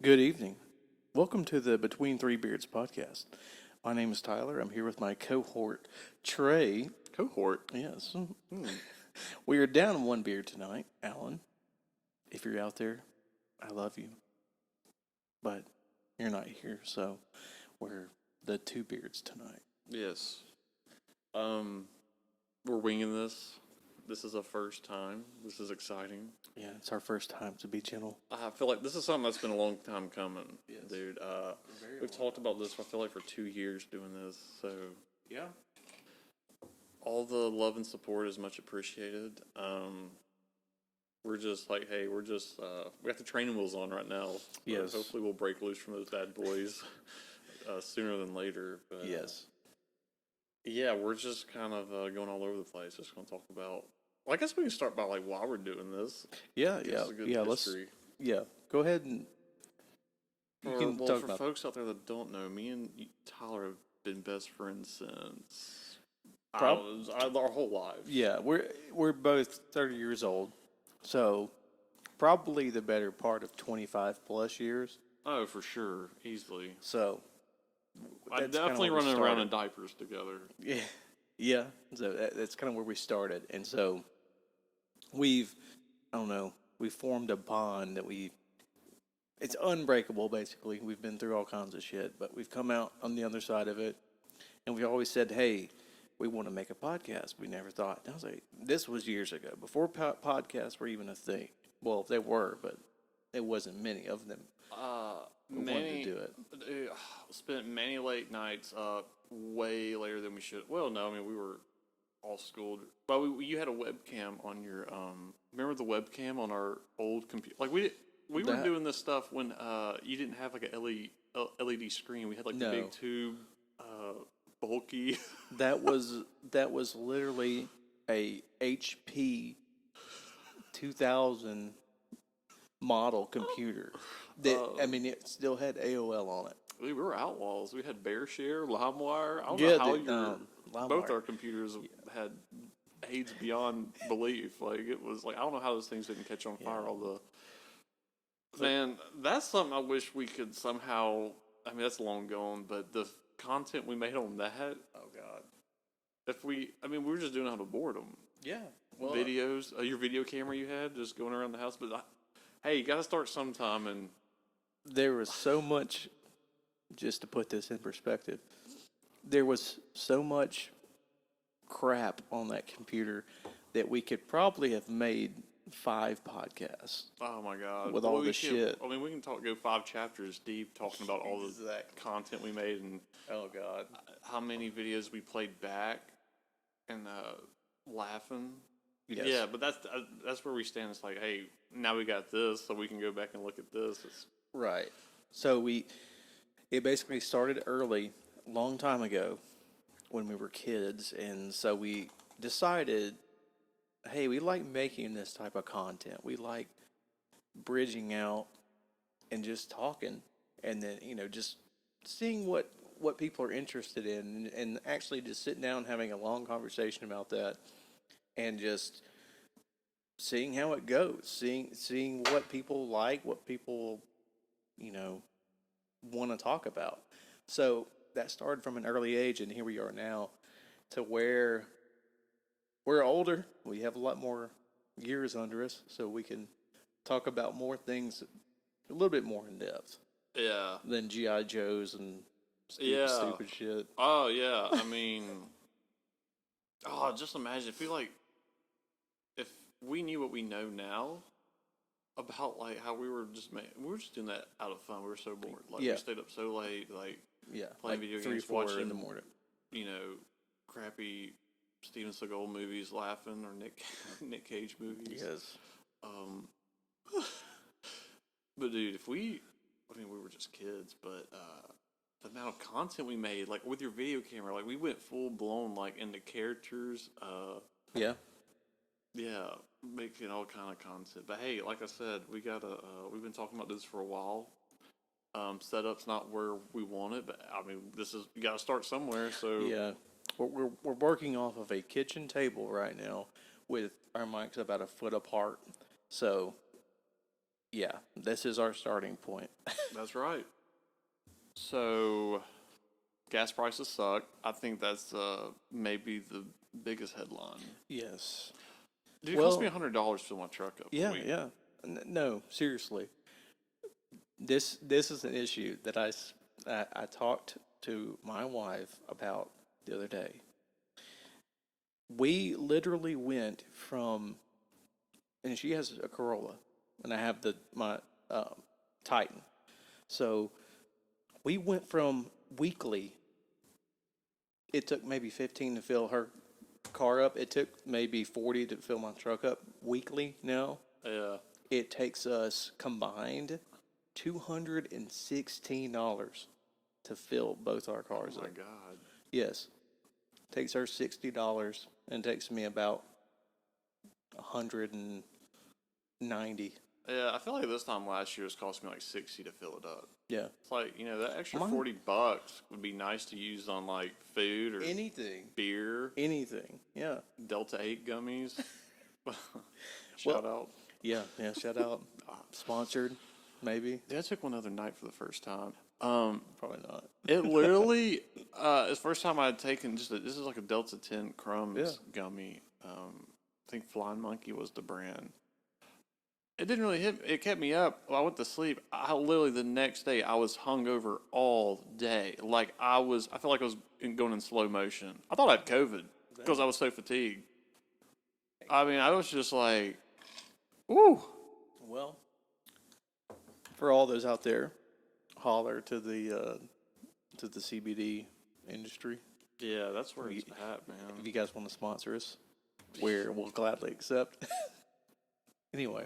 Good evening. Welcome to the Between Three Beards podcast. My name is Tyler. I'm here with my cohort, Tre. Cohort? Yes. We are down one beard tonight, Alan. If you're out there, I love you. But you're not here, so we're the two beards tonight. Yes. We're winging this. This is a first time. This is exciting. Yeah, it's our first time, to be gentle. I feel like this is something that's been a long time coming, Yes. dude. We've talked about this, I feel like, for 2 years doing this, so Yeah. all the love and support is much appreciated. We're just like, hey, we got the training wheels on right now. Yes. Hopefully we'll break loose from those bad boys sooner than later. But, Yes. yeah, we're just kind of going all over the place. Just going to talk about. Well, I guess we can start by like why we're doing this. Yeah. It's a good history. Go ahead and you can talk for about. folks out there that don't know, me and Tyler have been best friends since Prob- our whole lives. Yeah, we're both 30 years old, so probably the better part of 25 plus years. Oh, for sure, easily. So I that's definitely kinda where we running around in started. diapers together. Yeah. So that's kind of where we started, and so we formed a bond that it's unbreakable. Basically, we've been through all kinds of shit, but we've come out on the other side of it, and we always said, "Hey, we want to make a podcast." We never thought. I was like, this was years ago, before podcasts were even a thing. Well, they were, but there wasn't many of them. We wanted to do it. Spent many late nights up, way later than we should. Well, no, I mean we were all schooled, but you had a webcam on your. Remember the webcam on our old computer? Like we were doing this stuff when you didn't have like a LED screen. We had like the big tube, bulky. That was literally a HP 2000 model computer. It still had AOL on it. We were outlaws. We had BearShare, LimeWire. I don't Yeah, know how both LimeWire. our computers had AIDS beyond belief. Like it was like I don't know how those things didn't catch on fire. Man, that's something I wish we could somehow. I mean, that's long gone, but the content we made on that. Oh God. We were just doing it out of boredom. Yeah. Videos, your video camera you had, just going around the house. But hey, you got to start sometime. And there was so much. Just to put this in perspective, there was so much crap on that computer that we could probably have made 5 podcasts. Oh my God! With all the shit. I mean, we can go 5 chapters deep talking about all the content we made and Oh God, how many videos we played back and laughing. Yes. Yeah, but that's where we stand. It's like, hey, now we got this, so we can go back and look at this. Right. So it basically started early, long time ago, when we were kids, and so we decided, hey, we like making this type of content. We like bridging out and just talking, and then just seeing what people are interested in, and actually just sitting down and having a long conversation about that, and just seeing how it goes, seeing what people like, what people want to talk about. So that started from an early age, and here we are now to where we're older. We have a lot more years under us, so we can talk about more things a little bit more in depth. Yeah. Than G.I. Joes and stupid shit. Oh, yeah. I mean, just imagine if we knew what we know now about like how we were just doing that out of fun. We were so bored. Like we stayed up so late, playing video games, 3-4 watching in the morning. Crappy Steven Seagal movies, laughing, or Nick Cage movies. Yes. But dude, we were just kids, but the amount of content we made, like with your video camera, like we went full blown like into characters. Yeah, making all kind of content. But hey, like I said, we've been talking about this for a while. Setup's not where we want it, but I mean, you got to start somewhere. So yeah, we're working off of a kitchen table right now with our mics about a foot apart. So yeah, this is our starting point. That's right. So, gas prices suck. I think that's maybe the biggest headline. Yes. Dude, it cost me $100 to fill my truck up. Yeah, yeah. No, seriously. This is an issue that I talked to my wife about the other day. We literally went from, and she has a Corolla, and I have my Titan. So we went from weekly. It took maybe 15 to fill her car up. It took maybe 40 to fill my truck up weekly now. Yeah. It takes us combined $216 to fill both our cars Oh my up. God. Yes. Takes her $60 and takes me about 190. Yeah, I feel like this time last year it was costing me like 60 to fill it up. Yeah. It's like, that extra $40 would be nice to use on like food or Anything. beer, Anything. Yeah. Delta 8 gummies. Shout out. Yeah, shout out. Sponsored, maybe. Dude, I took one other night for the first time. Probably not. It literally, it's the first time I had taken this is like a Delta 10 Crumbs gummy. I think Flying Monkey was the brand. It didn't really hit. It kept me up. I went to sleep. I literally the next day I was hungover all day. Like I felt like I was going in slow motion. I thought I had COVID because I was so fatigued. I mean, I was just like, woo. Well, for all those out there, holler to the CBD industry. Yeah, that's where it's at, man. If you guys want to sponsor us, we'll gladly accept. Anyway,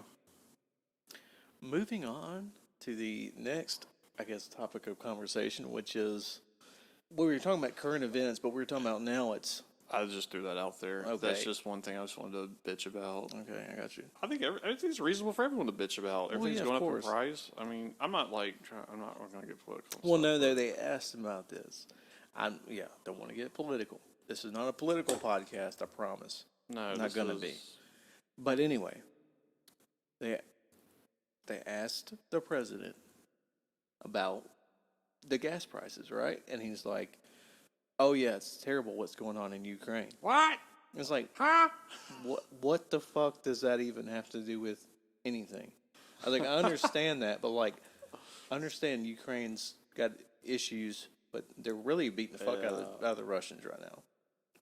moving on to the next, I guess, topic of conversation, which is we were talking about current events, but we're talking about now. I just threw that out there. Okay. That's just one thing I just wanted to bitch about. Okay, I got you. I think everything's reasonable for everyone to bitch about. Everything's going up in price. I mean, I'm not going to get political. Well, no, they asked about this. Don't want to get political. This is not a political podcast, I promise. No, not going to be. But anyway, they asked the president about the gas prices, right? And he's like, "Oh yeah, it's terrible what's going on in Ukraine." What? It's like, huh? What the fuck does that even have to do with anything? I was like, I understand that, but like, I understand Ukraine's got issues, but they're really beating the fuck out of the Russians right now.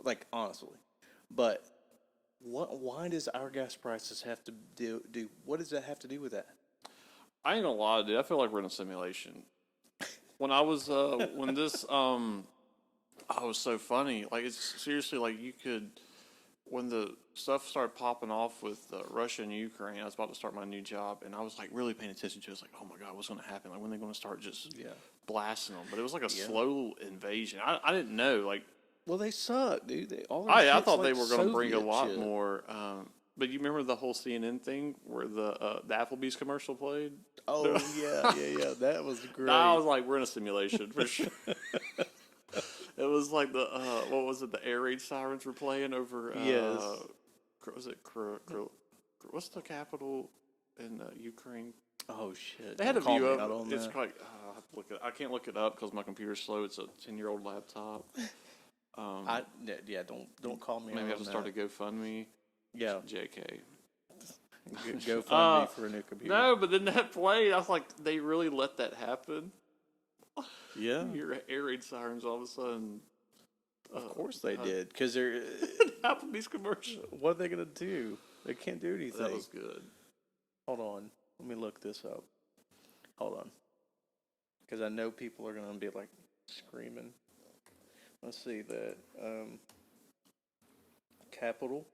Like, honestly. But why does our gas prices have to do what does that have to do with that? I ain't gonna lie, dude. I feel like we're in a simulation. When I was when this oh, it was so funny. Like it's seriously like you could when the stuff started popping off with Russia and Ukraine. I was about to start my new job, and I was like really paying attention to it. It's like, oh my god, what's gonna happen? Like when they're gonna start just blasting them? But it was like a slow invasion. I didn't know. Like, well, they suck, dude. I thought they were gonna bring a lot more. But you remember the whole CNN thing where the Applebee's commercial played? Oh yeah, that was great. I was like, we're in a simulation for sure. It was like the what was it? The air raid sirens were playing over. Yes. Was it what's the capital in Ukraine? Oh shit! They had a view of on it's that. like I can't look it up because my computer's slow. It's a 10-year-old laptop. Don't call me. Maybe I have to start a GoFundMe. Yeah, JK. GoFundMe for a new computer. No, but then that played. I was like, they really let that happen. Yeah, Your air raid sirens all of a sudden. Of course they did, because they're Applebee's commercial. What are they gonna do? They can't do anything. That was good. Hold on, let me look this up. Hold on, because I know people are gonna be like screaming. Let's see that capital.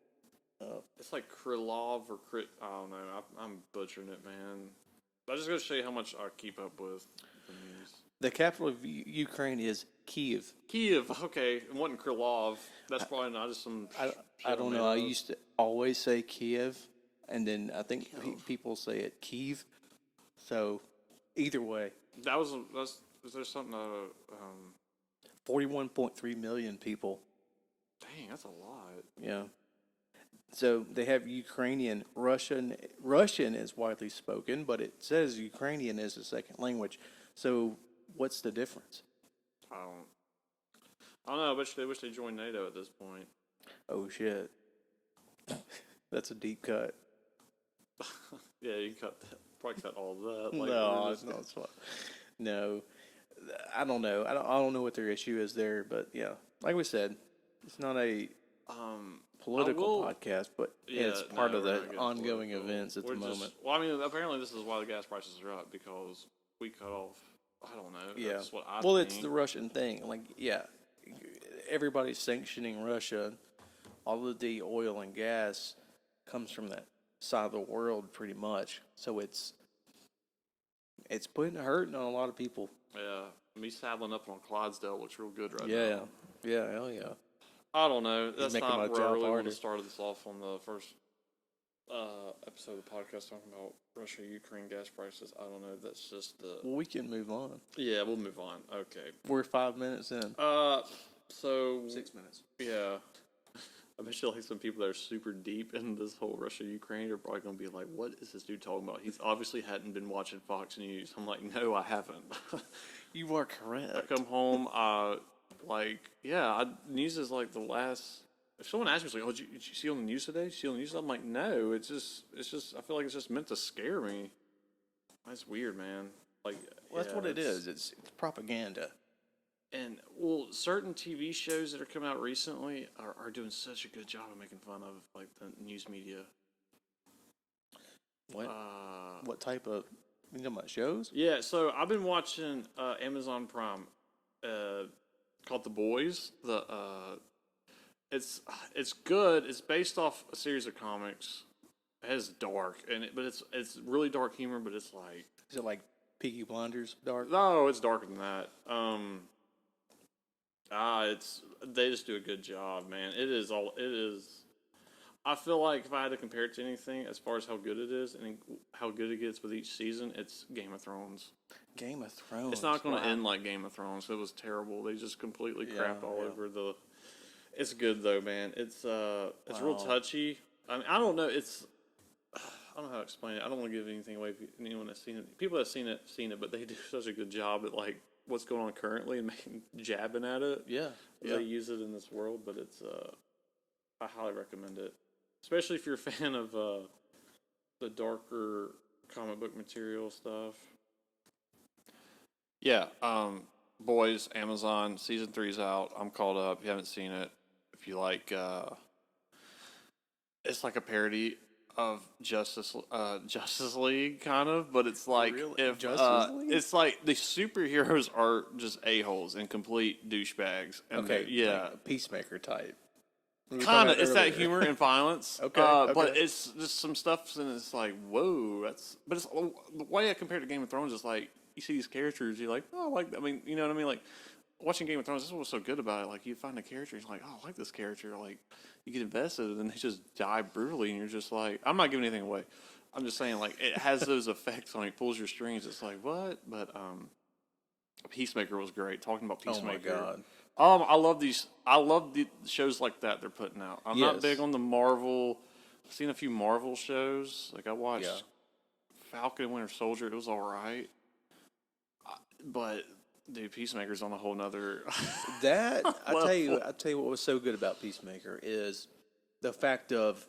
It's like Krylov or Krit. I don't know. I'm butchering it, man. I'm just gonna show you how much I keep up with the news. The capital of Ukraine is Kiev. Kiev, okay. It wasn't Krylov. That's probably not just some. I don't know. I used to always say Kiev, and then I think people say it Kiev. So, either way. Is there something 41.3 million people. Dang, that's a lot. Yeah. So they have Ukrainian, Russian is widely spoken, but it says Ukrainian is a second language. So what's the difference? I don't. I don't know. I wish they joined NATO at this point. Oh shit, that's a deep cut. Yeah, you cut that. Probably cut all of that. Like, No, it's not. No, I don't know. I don't know what their issue is there, but yeah, like we said, it's not a political podcast, but Yeah, it's part no, of we're the not getting ongoing political. events at the moment. Well, I mean, apparently this is why the gas prices are up because we cut off. I don't know. Yeah. That's what I Well, think. it's the Russian thing. Like, yeah, everybody's sanctioning Russia. All of the oil and gas comes from that side of the world, pretty much. So it's putting a hurting on a lot of people. Yeah, me saddling up on Clydesdale looks real good right Yeah, now. yeah, hell yeah. I don't know. That's making not my where I job really want harder. to start this off on the first episode of the podcast talking about Russia-Ukraine gas prices. I don't know. That's just the. Well, we can move on. Yeah, we'll move on. Okay. We're 5 minutes in. So 6 minutes. yeah, I bet you like some people that are super deep in this whole Russia-Ukraine are probably gonna be like, "What is this dude talking about?" He's obviously hadn't been watching Fox News. I'm like, "No, I haven't." You are I correct. come home, news is like the last. If someone asks me, it's like, "Oh, did you see on the news today? Did you see on the news?" I'm like, "No, it's just. I feel like it's just meant to scare me." That's weird, man. Like, Well, that's yeah, what it is. It's propaganda. And well, certain TV shows that are coming out recently are doing such a good job of making fun of like the news media. What? What type of? You talking about shows? Yeah, so I've been watching Amazon Prime called The Boys. It's good. It's based off a series of comics. It's dark but it's really dark humor. But it's like Is it like Peaky Blinders dark? no, it's darker than that. They just do a good job, man. It is. I feel like if I had to compare it to anything, as far as how good it is and how good it gets with each season, it's Game of Thrones. Game of Thrones. It's not going to end like Game of Thrones. It was terrible. They just completely crapped all over the. It's good though, man. It's real touchy. I mean, I don't know. I don't know how to explain it. I don't want to give anything away. If anyone that's seen it, people that seen it, but they do such a good job at like what's going on currently and jabbing at it. Yeah. They use it in this world, but it's I highly recommend it, especially if you're a fan of the darker comic book material stuff. Yeah, Boys, Amazon season 3's out. I'm caught up. If you haven't seen it, if you like, it's like a parody of Justice League, kind of, but it's like Really? if Justice League? it's like the superheroes are just a-holes and complete douchebags. And Okay. yeah, Like a Peacemaker type. kind of. It's that humor and violence. Okay, But okay. it's just some stuff, and it's like, whoa, but it's the way I compare it to Game of Thrones is like you see these characters, you're like, oh, like I mean, you know what I mean, like. Watching Game of Thrones, this is what's so good about it. Like, you find a character, you're like, oh, I like this character. Like, you get invested, and then they just die brutally, and you're just like, I'm not giving anything away. I'm just saying, like, it has those effects on it, pulls your strings. It's like, what? But Peacemaker was great. Talking about Peacemaker. Oh, my God. I love these. I love the shows like that they're putting out. I'm not Yes. big on the Marvel. I've seen a few Marvel shows. Like, I watched Falcon and Winter Soldier. It was all right. But... Dude, Peacemaker's on a whole nother. That I tell you what was so good about Peacemaker is the fact of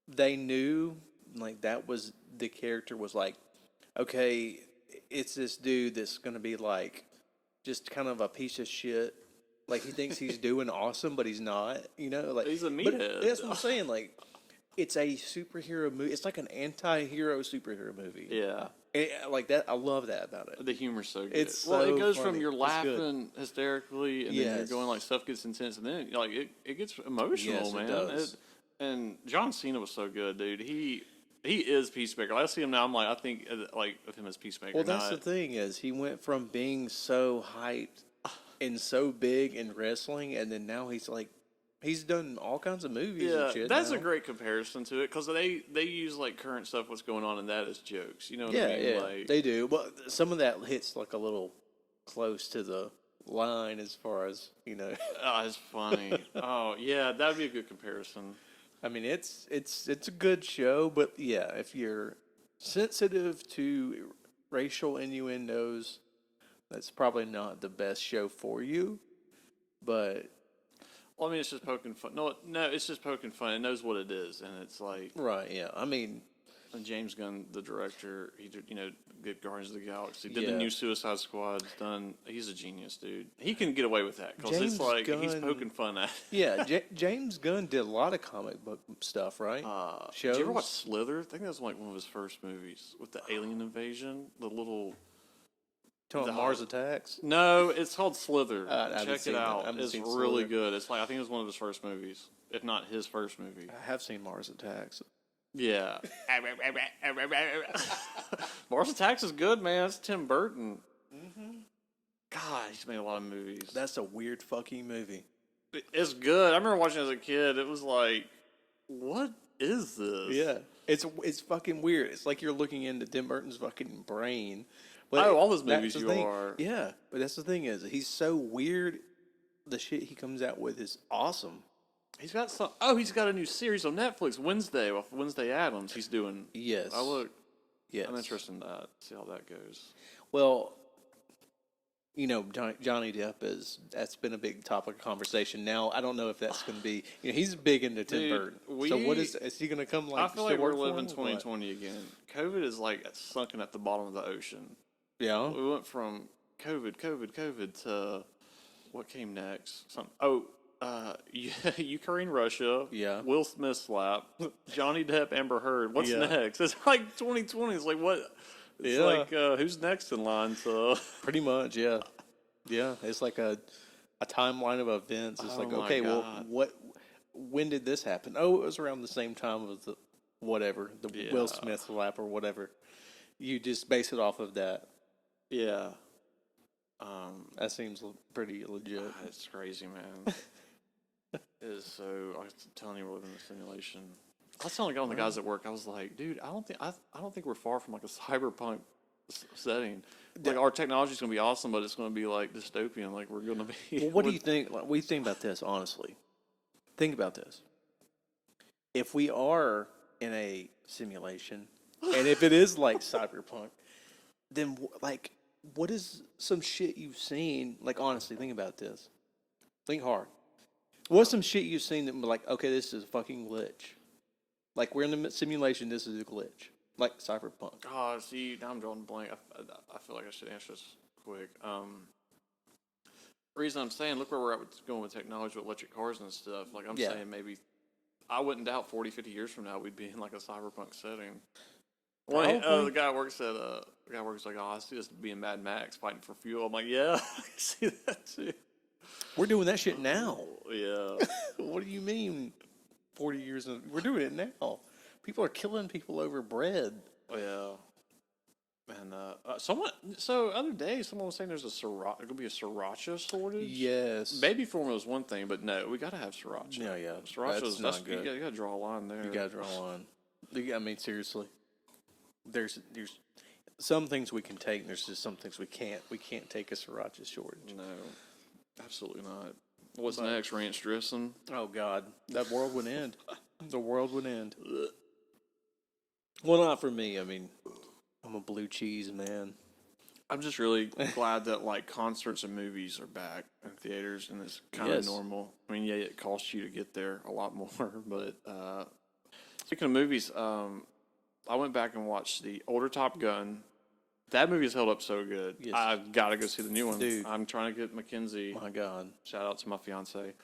they knew like that was the character was like, okay, it's this dude that's gonna be like just kind of a piece of shit. Like he thinks he's doing awesome, but he's not. You know, like He's a but meathead. that's what I'm saying. Like it's a superhero movie. It's like an anti-hero superhero movie. Yeah. Like that, I love that about it. The humor's so good. It's well, so it goes funny. from you're It's good. laughing hysterically, and then you're Yes. going like stuff gets intense, and then like it gets emotional, Yes, it man. does. And John Cena was so good, dude. He is Peacemaker. I see him now. I'm like, I think like of him as Peacemaker. Well, that's the thing is he went from being so hyped and so big in wrestling, and then now he's like, he's done all kinds of movies and shit. that's now. a great comparison to it because they use like current stuff, what's going on in that as jokes. You know what Yeah, I mean? yeah, Like, they do. But some of that hits like a little close to the line as far as you know. oh, it's funny. Oh yeah, that'd be a good comparison. I mean, it's a good show, but yeah, if you're sensitive to racial innuendos, that's probably not the best show for you. But Well, I mean, it's just poking fun. No, it's just poking fun. It knows what it is, and it's like right, yeah. I mean, James Gunn, the director, he did, did Guardians of the Galaxy, did the yeah. new Suicide Squad. Done. He's a genius, dude. He can get away with that because it's James like he's Gunn- poking fun at. Yeah, James Gunn did a lot of comic book stuff, right? Did you ever watch Slither? I think that was like one of his first movies with the alien invasion. The little. Talking about Mars Attacks. No, it's called Slither. I haven't Check seen it that. I out. haven't It's seen really Slither. good. It's like I think it was one of his first movies, if not his first movie. I have seen Mars Attacks. Yeah. Mars Attacks is good, man. It's Tim Burton. God, he's made a lot of movies. That's a weird fucking movie. It's good. I remember watching it as a kid. It was like, what is this? Yeah, it's fucking weird. It's like you're looking into Tim Burton's fucking brain. But Oh, all his that's movies the you thing. are. Yeah, but that's the thing is he's so weird. The shit he comes out with is awesome. He's got some. Oh, he's got a new series on Netflix Wednesday with Wednesday Addams. He's doing. Yes. I look. Yes. I'm interested in that. See how that goes. Well, Johnny Depp that's been a big topic of conversation. Now I don't know if that's going to be. He's big into Tim Dude, Burton. So what is he going to come like? I feel to like we're work for living him or what? 2020 again. COVID is like sunken at the bottom of the ocean. Yeah. We went from COVID to what came next? Ukraine, Russia. Yeah. Will Smith slap. Johnny Depp, Amber Heard. What's Yeah. next? It's like 2020. It's like what? It's Yeah. like who's next in line? So Pretty much, yeah. Yeah, it's like a timeline of events. It's Oh like, my okay, well, God. when did this happen? Oh, it was around the same time as the whatever, the Yeah. Will Smith slap or whatever. You just base it off of that. yeah. That seems pretty legit. It's crazy, man. It is so. I'm telling you, we're living in a simulation. I was telling all the guys at work, I was like, dude, I don't think we're far from like a cyberpunk setting. Like our technology's gonna be awesome, but it's gonna be like dystopian. Like we're gonna be. Well, what do you think? What do you think about this? Honestly, think about this. If we are in a simulation, and if it is like cyberpunk, then what is some shit you've seen? Like honestly, think about this. Think hard. What's some shit you've seen that be like, okay, this is a fucking glitch? Like we're in the simulation, this is a glitch. Like cyberpunk. Oh, see, now I'm drawing a blank. I feel like I should answer this quick. Reason I'm saying, look where we're at going with technology with electric cars and stuff. Like I'm Yeah. saying, maybe I wouldn't doubt 40, 50 years from now we'd be in like a cyberpunk setting. Well, Probably. the guy works like, oh, I see this being Mad Max fighting for fuel. I'm like, yeah, I see that too. We're doing that shit now. Yeah. What do you mean? 40 years? We're doing it now. People are killing people over bread. Yeah. And other day, someone was saying there's going to be a sriracha shortage. Yes. Baby formula is one thing, but no, we got to have sriracha. Yeah. Sriracha's That's not good. You got to draw a line there. You gotta draw a line. I mean, seriously. There's some things we can take, and there's just some things we can't. We can't take a sriracha shortage. No, absolutely not. What's next? Ranch dressing? Oh God, that world would end. The world would end. Well, not for me. I mean, I'm a blue cheese man. I'm just really glad that like concerts and movies are back in theaters, and it's kind of Yes. normal. I mean, yeah, it costs you to get there a lot more, but speaking of movies, I went back and watched the older Top Gun. That movie has held up so good. Yes. I've got to go see the new one. Dude. I'm trying to get Mackenzie. My God. Shout out to my fiance.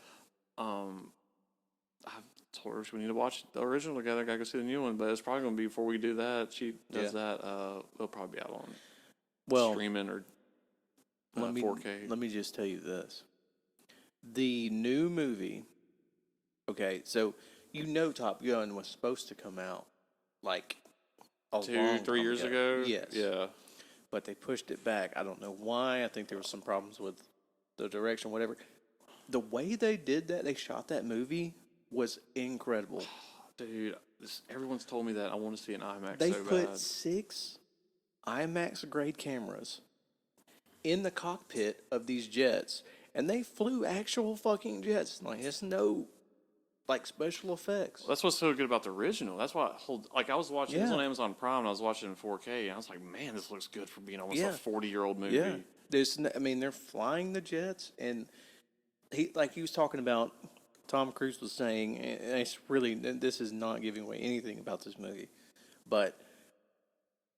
I've told her we need to watch the original together. Gotta go see the new one, but it's probably gonna be before we do that. She does that. It'll probably be out on streaming or 4K. Let me just tell you this. The new movie. Okay, so Top Gun was supposed to come out like a 2-3 years ago. Yes. Yeah. But they pushed it back. I don't know why. I think there was some problems with the direction, whatever. The way they did that, they shot that movie was incredible. Dude, everyone's told me that. I want to see an IMAX They so put bad. 6 IMAX grade cameras in the cockpit of these jets, and they flew actual fucking jets. Like, it's no like special effects. That's what's so good about the original. That's why I was watching this Yeah. on Amazon Prime, and I was watching it in 4K, and I was like, man, this looks good for being almost Yeah. a 40-year-old movie. Yeah, I mean, they're flying the jets, and he was talking about. Tom Cruise was saying, and it's really, this is not giving away anything about this movie, but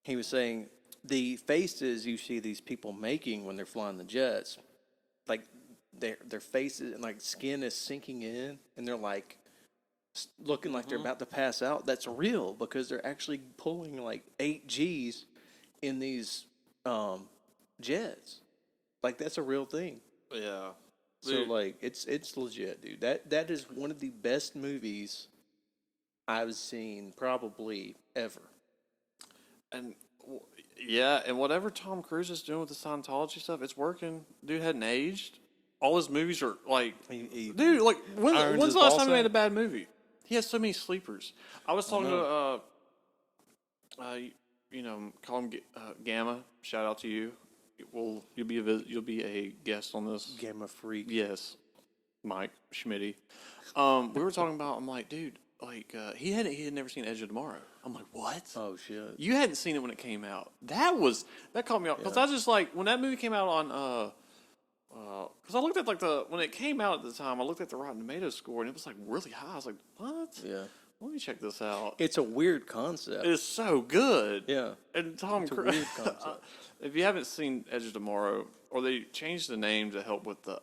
he was saying the faces you see these people making when they're flying the jets, like their faces and like skin is sinking in, and they're like looking like they're about to pass out. That's real because they're actually pulling like 8 Gs in these jets. Like that's a real thing. Yeah. So Dude. like it's legit, dude. That is one of the best movies I've seen probably ever. And yeah, and whatever Tom Cruise is doing with the Scientology stuff, it's working. Dude hadn't aged. All his movies are like, dude, like irons when's his the last ball time he made sack? a bad movie? He has so many sleepers. I was talking to call him Gamma. Shout out to you. You'll be a guest on this. Gamma Freak. Yes, Mike Schmitty. We were talking about. I'm like, dude, like he had never seen Edge of Tomorrow. I'm like, what? Oh shit. You hadn't seen it when it came out. That caught me off because I was just like when that movie came out on because I looked at when it came out at the time, I looked at the Rotten Tomatoes score and it was like really high. I was like, what? Yeah. Let me check this out. It's a weird concept. It is so good. Yeah. And Tom It's a Cruise. weird concept. If you haven't seen Edge of Tomorrow, or they changed the name to help with the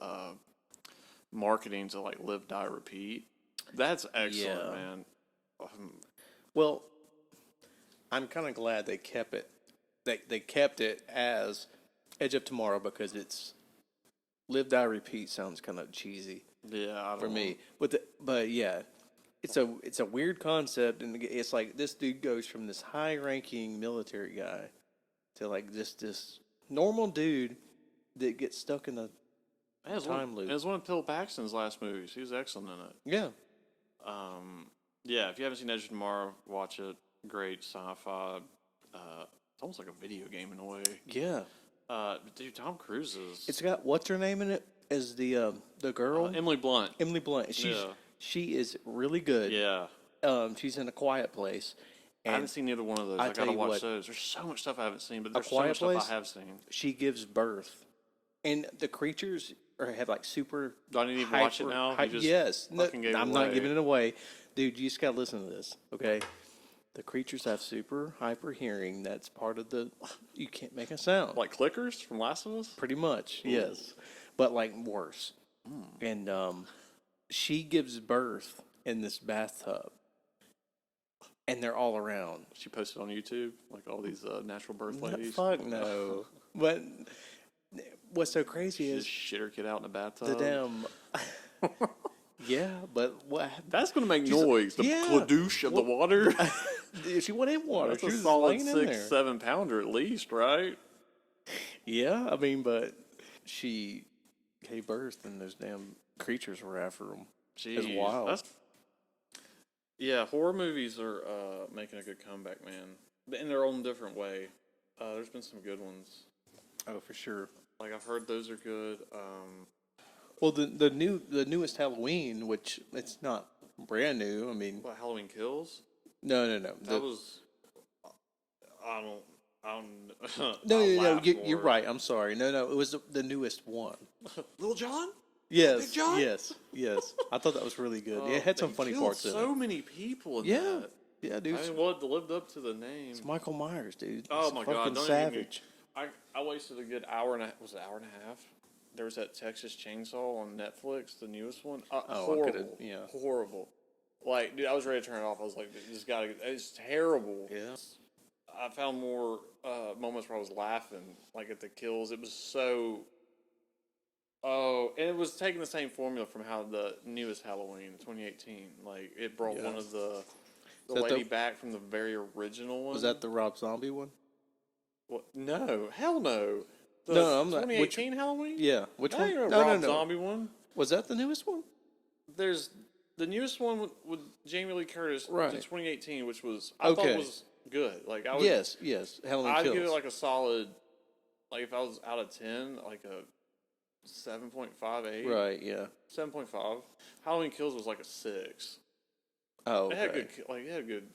marketing to like Live, Die, Repeat. That's excellent, Yeah. man. Well, I'm kind of glad they kept it. They kept it as Edge of Tomorrow because it's Live, Die, Repeat sounds kind of cheesy Yeah, I don't for know. me. But yeah, it's a weird concept, and it's like this dude goes from this high-ranking military guy to like this normal dude that gets stuck in a time loop. It was one of Bill Paxton's last movies. He was excellent in it. Yeah. Yeah, if you haven't seen Edge of Tomorrow, watch it. Great sci-fi. It's almost like a video game in a way. Yeah. Dude, Tom Cruise is... It's got what's her name in it as the girl? Emily Blunt. Emily Blunt. She is really good. Yeah. She's in A Quiet Place. I haven't seen either one of those. I tell gotta you watch what, those. There's so much stuff I haven't seen, but there's so Quiet much stuff Place? I have seen. She gives birth, and the creatures have like super. Do I need to even watch it now? You just yes, no, fucking gave it I'm not away. giving it away, dude. You just gotta listen to this, okay? The creatures have super hyper hearing. That's part of the. You can't make a sound. Like clickers from Last of Us? Pretty much, yes, but like worse. And she gives birth in this bathtub, and they're all around. She posted on YouTube, like all these natural birth ladies. Fuck no. But what's so crazy She is just shit her kid out in the bathtub. the damn. Yeah, but what happened? That's gonna make noise. The yeah. pladoosh of the water. She went in water. That's She a was solid laying in there. 6-7 pounder at least, right? Yeah, I mean, but she gave birth, and those damn creatures were after them. It's Jeez, wild. Yeah, horror movies are making a good comeback, man, in their own different way. There's been some good ones. Oh, for sure. Like I've heard those are good. Well, the newest Halloween, which it's not brand new. I mean, What, Halloween Kills? no. That was. I don't. No, I'll no. laugh You're more. right. I'm sorry. No. It was the newest one. Little John. Yes, Big John? yes. I thought that was really good. Yeah, it had some They funny killed parts in so it. many people in Yeah, that. yeah, dude. I mean, what lived up to the name? It's Michael Myers, dude. Oh He's my god! fucking Don't savage. even I wasted a good hour and a was it hour and a half? There was that Texas Chainsaw on Netflix, the newest one. I Horrible. could've- yeah. Horrible. Like, dude, I was ready to turn it off. I was like, this gotta. It's terrible. Yeah. I found more moments where I was laughing, like at the kills. It was so. Oh, and it was taking the same formula from how the newest Halloween, 2018. Like, it brought Yeah. one of the that lady the- back from the very original one. Was that the Rob Zombie one? What? No, hell no. The No, I'm not- 2018 Halloween? Yeah. Which That one? ain't a No, Rob no. Zombie one. Was that the newest one? There's the newest one with Jamie Lee Curtis, Right. in 2018, which was I thought Okay. was good. Like I would, Yes. Halloween I'd Kills. give it like a solid, like if I was out of 10, like a 7.58. Right, yeah. 7.5. Halloween Kills was like a 6. Oh, It had okay. it had good.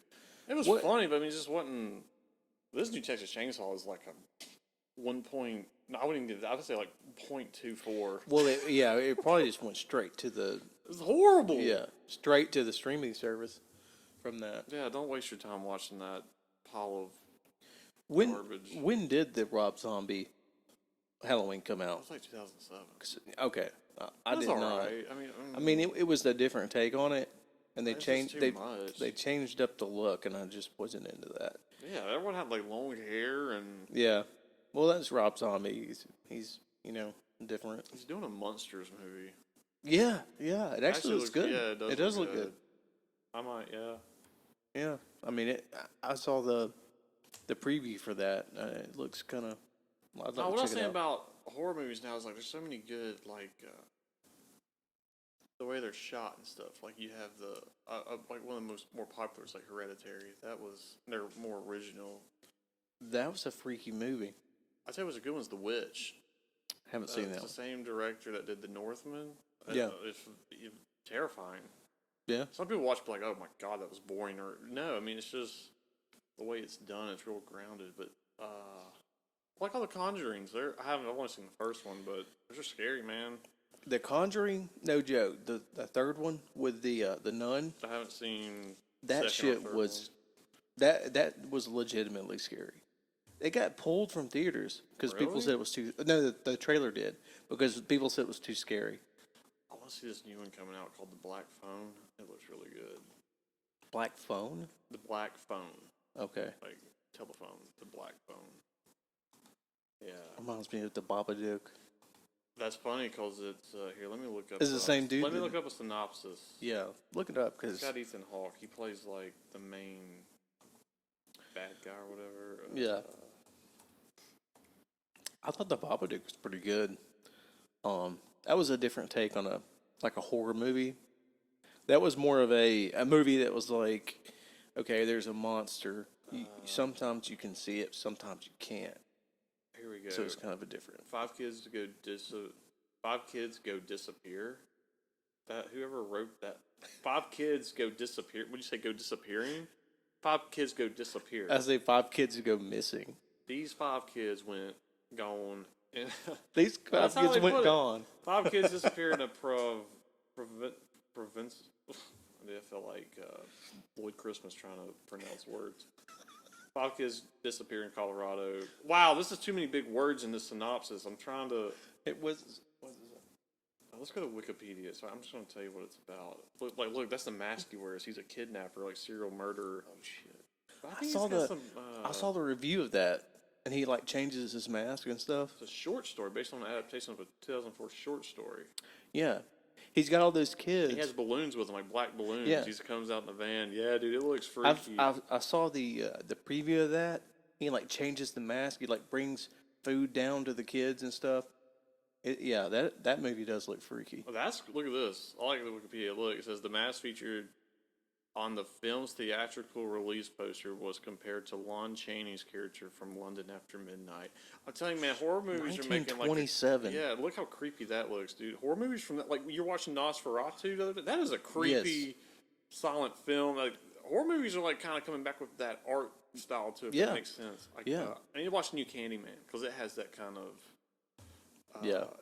It was What? funny, but I mean, it just wasn't. This new Texas Chainsaw is like a 1 point. No, I wouldn't even do that. I would say like 0.24. Well, it probably just went straight to the, It was horrible. straight to the streaming service from that. Yeah, don't waste your time watching that pile of When garbage. when did the Rob Zombie Halloween come It out? was like 2007. Okay, I That's did all not. right. I mean, it was a different take on it, and it's just too much. they changed up the look, and I just wasn't into that. Yeah, everyone had like long hair and Yeah, well, that's Rob Zombie. He's different. he's doing a Monsters movie. Yeah, yeah, it actually looks good. Yeah, it does look look good. I might, yeah. Yeah, I mean, I saw the preview for that. It looks kind of. I'd like What to I was check it saying out. about horror movies now is like there's so many good like the way they're shot and stuff. Like you have the like one of the more popular is like Hereditary. They're more original. That was a freaky movie. I tell you, what's a good one's The Witch. Haven't seen that It's one. the same director that did The Northman. Yeah. It's terrifying. Yeah. Some people watch like, oh my god, that was boring. Or no, I mean it's just the way it's done. It's real grounded. But like all the Conjurings, I've only seen the first one, but they're just scary, man. The Conjuring, no joke. The third one with the nun. I haven't seen That second or shit third was one. that was legitimately scary. It got pulled from theaters because people Really? said it was too. No, the trailer did because people said it was too scary. I want to see this new one coming out called The Black Phone. It looks really good. Black Phone. The Black Phone, Okay, like telephone. The Black Phone. Yeah, reminds me of the Babadook. that's funny because it's here. Let me look up. Is it the same dude Let me that- look up a synopsis. Yeah, look it up It's because got Ethan Hawke. He plays like the main bad guy or whatever. Yeah. I thought the Babadook was pretty good. That was a different take on a horror movie. That was more of a movie that was like, okay, there's a monster. Sometimes you can see it, sometimes you can't. Here we go. So it's kind of a different. Five kids go disappear. That whoever wrote that. 5 kids go disappear. Would you say go disappearing? 5 kids go disappear. I say 5 kids go missing. These 5 kids went gone. These 5 how kids they went put it. gone. 5 kids disappear in a province. I feel like Lloyd Christmas trying to pronounce words. 5 kids disappear in Colorado. Wow, this is too many big words in this synopsis. I'm trying to. It was. Let's go to Wikipedia. So I'm just going to tell you what it's about. Look, that's the mask he wears. He's a kidnapper, like serial murderer. Oh shit! I I think saw he's got the some, I saw the review of that, and he like changes his mask and stuff. It's a short story based on an adaptation of a 2004 short story. Yeah, he's got all those kids. He has balloons with him, like black balloons. Yeah. He comes out in the van. Yeah, dude, it looks freaky. I saw the preview of that. He like changes the mask. He like brings food down to the kids and stuff. That movie does look freaky. Well, look at this. I like the Wikipedia. Look, it says the mask featured on the film's theatrical release poster was compared to Lon Chaney's character from London After Midnight. I'm telling you, man, horror movies are making like 1927. yeah, look how creepy that looks, dude. Horror movies from that, like you're watching Nosferatu. The other day. That is a creepy silent film. Like horror movies are like kind of coming back with that art style too. If Yeah. that makes sense. Like, Yeah. I need to watch the new Candyman because it has that kind of.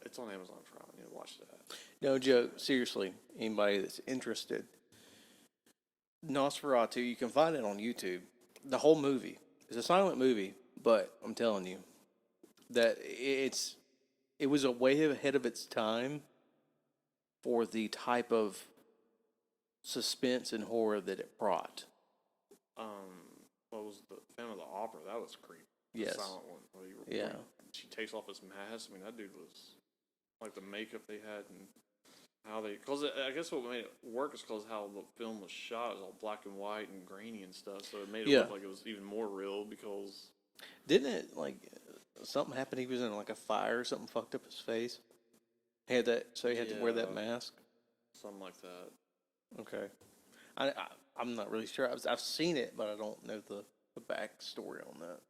It's on Amazon Prime. I need to watch that. No joke. Seriously, anybody that's interested, Nosferatu, you can find it on YouTube. The whole movie. It's a silent movie, but I'm telling you that it was a way ahead of its time for the type of suspense and horror that it brought. What was the Phantom of the Opera? That was creepy. Yes. The silent one. Yeah. She takes off his mask. I mean, that dude was like the makeup they had and how they. Because I guess what made it work is because how the film was shot. It was all black and white and grainy and stuff. So it made it look like it was even more real because. Didn't it like something happened? He was in like a fire or something fucked up his face. He had that, so he had to wear that mask. Something like that. Okay, I'm not really sure. I've seen it, but I don't know the backstory on that.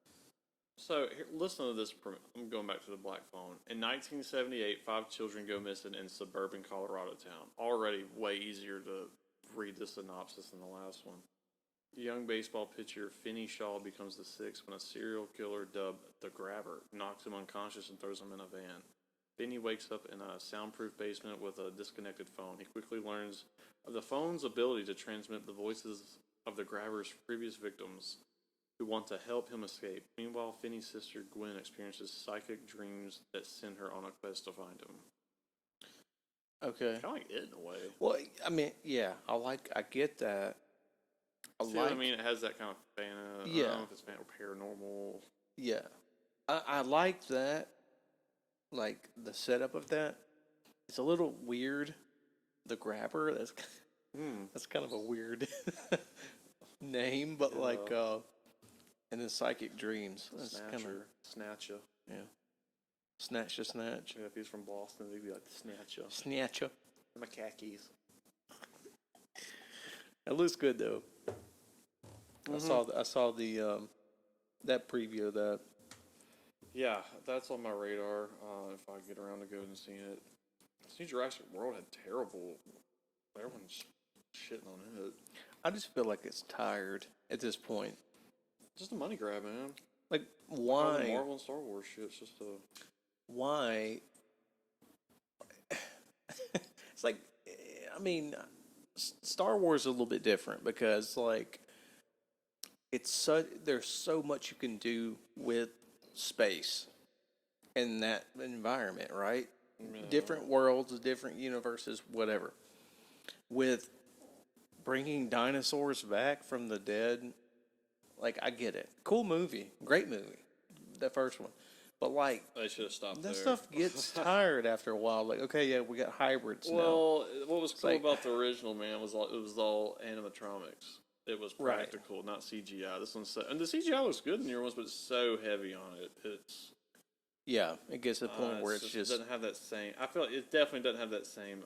So, here, listen to this. I'm going back to the black phone. In 1978, 5 children go missing in suburban Colorado town. Already way easier to read the synopsis than the last one. Young baseball pitcher Finney Shaw becomes the sixth when a serial killer dubbed the Grabber knocks him unconscious and throws him in a van. Finney wakes up in a soundproof basement with a disconnected phone. He quickly learns of the phone's ability to transmit the voices of the Grabber's previous victims who want to help him escape. Meanwhile, Finney's sister Gwen experiences psychic dreams that send her on a quest to find him. Okay. Kind of like it in a way. Well, I mean, yeah, I get that. See what I mean? It has that kind of I Yeah. don't know if it's paranormal. Yeah. I like that. Like the setup of that. It's a little weird. The Grabber, that's kind of a weird name, but and then Psychic Dreams. That's kind of Snatcher. yeah. Snatch. Yeah, if he's from Boston, they'd be like Snatcher. Snatcher. My khakis. It looks good though. I saw the that preview of that. Yeah, that's on my radar. If I get around to going and seeing it. See, Jurassic World had terrible. Everyone's shitting on it. I just feel like it's tired at this point. Just a money grab, man. Like All the why? Marvel and Star Wars shit. It's just a. Why? It's like, I mean, Star Wars is a little bit different because like there's so much you can do with space in that environment, right? Yeah. Different worlds, different universes, whatever. With bringing dinosaurs back from the dead, like I get it. Cool movie, great movie, the first one. But like They should have stopped that there. stuff gets tired after a while. Like, okay, yeah, we got hybrids now. Well, what was cool like- about the original, man, was it was all animatronics. It was Right. practical, not CGI. This one's and the CGI looks good in the other ones, but it's so heavy on it. It's Yeah, it gets to the point where it's just doesn't have that same. I feel like it definitely doesn't have that same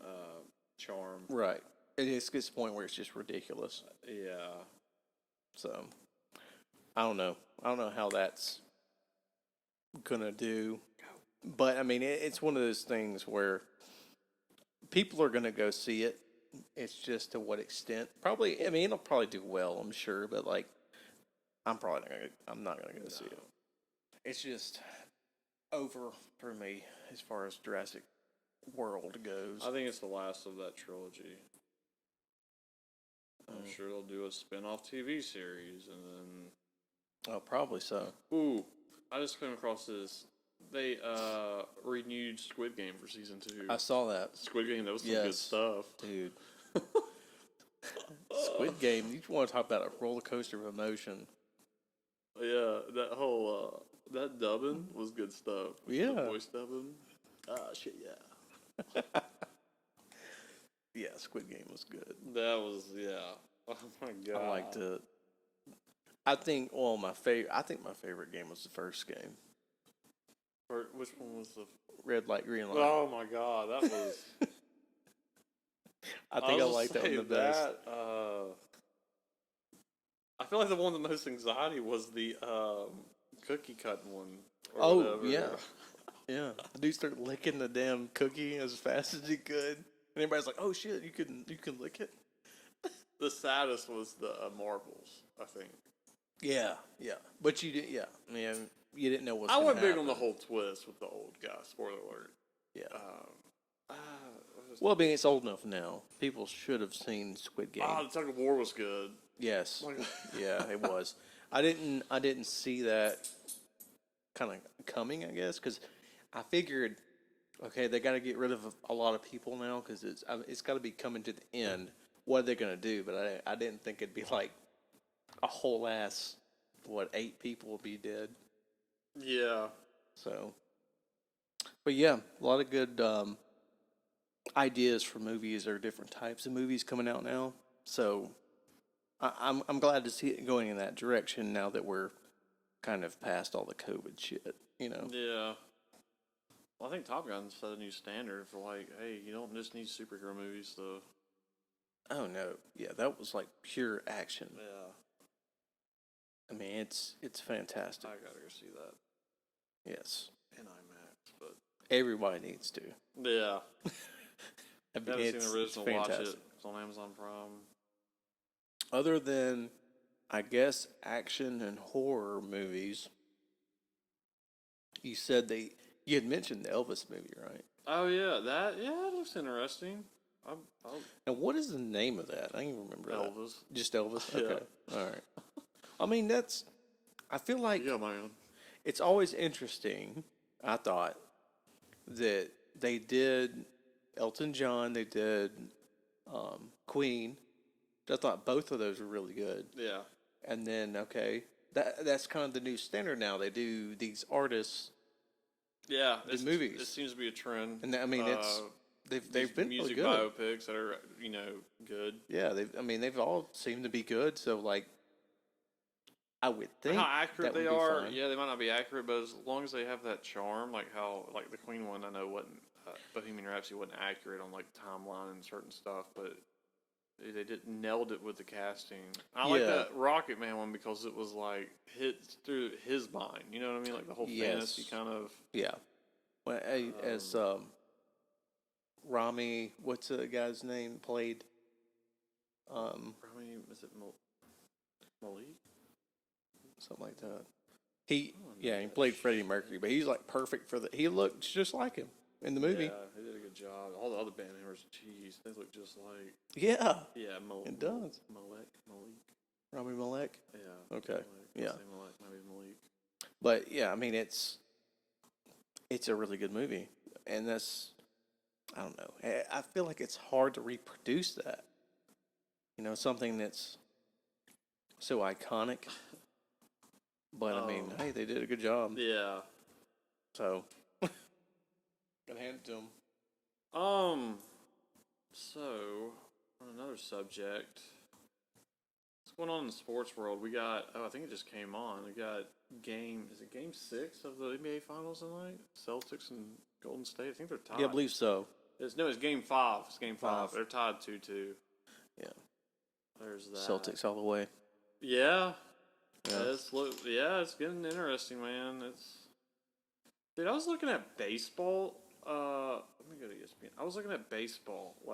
charm. right. It just gets to the point where it's just ridiculous. Yeah. So I don't know. I don't know how that's gonna do. But I mean, it's one of those things where people are gonna go see it. It's just to what extent? Probably. I mean, it'll probably do well, I'm sure. But like, I'm not gonna go see it. It's just over for me as far as Jurassic World goes. I think it's the last of that trilogy. I'm sure they'll do a spin-off TV series, and then Oh, probably so. ooh, I just came across this. They renewed Squid Game for season 2. I saw that, Squid Game, that was some good Yes. stuff. dude. Squid Game. You want to talk about a roller coaster of emotion? Yeah, that whole that dubbing was good stuff. Yeah. The voice dubbing. Ah, shit, yeah. Yeah, Squid Game was good. That was Oh my god. I liked it. I think my favorite game was the first game. Which one was the? Red light, green light. Oh my god, that was. I think I liked that one the best. I feel like the one with the most anxiety was the cookie cutting one. Or Oh whatever. yeah, yeah. The dude started licking the damn cookie as fast as he could, and everybody's like, "Oh shit, you can lick it." The saddest was the marbles, I think. Yeah, yeah. But you did, yeah. Man, you didn't know what. I went big on the whole twist with the old guy. Spoiler alert. Yeah. Well, Well, being it's old enough now, people should have seen Squid Game. the tug of war was good. Yes. Oh my God. Yeah, it was. I didn't see that kind of coming, I guess, because I figured, okay, they got to get rid of a lot of people now because it's got to be coming to the end. What are they gonna do? But I didn't think it'd be like a whole ass 8 people will be dead. Yeah. So, but yeah, a lot of good ideas for movies or different types of movies coming out now. So I'm glad to see it going in that direction now that we're kind of past all the COVID shit, you know. Yeah. Well, I think Top Gun set a new standard for like, hey, you don't just need superhero movies to. Oh no, yeah, that was like pure action. Yeah. I mean, it's fantastic. I gotta go see that Yes, in IMAX, but everybody needs to. yeah, I if mean, you haven't seen the it's original, watch it. fantastic. It's on Amazon Prime. Other than, I guess, action and horror movies, you said you had mentioned the Elvis movie, right? Oh yeah, that looks interesting. I'll And what is the name of that? I don't even remember that. Elvis. Just Elvis? Yeah. Okay. All right. I mean, I feel like Yeah, man. it's always interesting, I thought, that they did Elton John, they did Queen. I thought both of those were really good. Yeah. And then, okay, that's kind of the new standard now. They do these artists Yeah, the movies. It seems to be a trend. And I mean, they've been really music good. biopics that are good. Yeah, they've all seemed to be good. So like, I would think How accurate that they would be are, fine. yeah, they might not be accurate, but as long as they have that charm, like the Queen one, I know wasn't Bohemian Rhapsody wasn't accurate on like timeline and certain stuff, but they did nailed it with the casting. I like Yeah. that Rocket Man one because it was like hit through his mind. You know what I mean? Like the whole fantasy Yes. kind of. Yeah. Well, as Rami, what's the guy's name played? I mean, is it Malik? Something like that. He played Freddie Mercury, but he's like perfect for he looks just like him in the movie. Yeah, they did a good job. All the other band members, geez, they look just like. Yeah. Yeah, It does. Malik. Rami Malek. Yeah. Okay. Malik. Yeah. Say Malik, maybe Malik. But yeah, I mean it's a really good movie, and I don't know. I feel like it's hard to reproduce that. You know, something that's so iconic. But I mean, hey, they did a good job. Yeah. So, gotta hand it to them. So on another subject, what's going on in the sports world? We got I think it just came on. We got game 6 of the NBA Finals tonight? Celtics and Golden State. I think they're tied. Yeah, I believe so. It's game 5. It's game 5. Five. They're tied 2-2. Yeah. There's that. Celtics all the way. Yeah. Yeah. It's getting interesting, man. Dude, I was looking at baseball. Let me go to ESPN. I was looking at baseball. I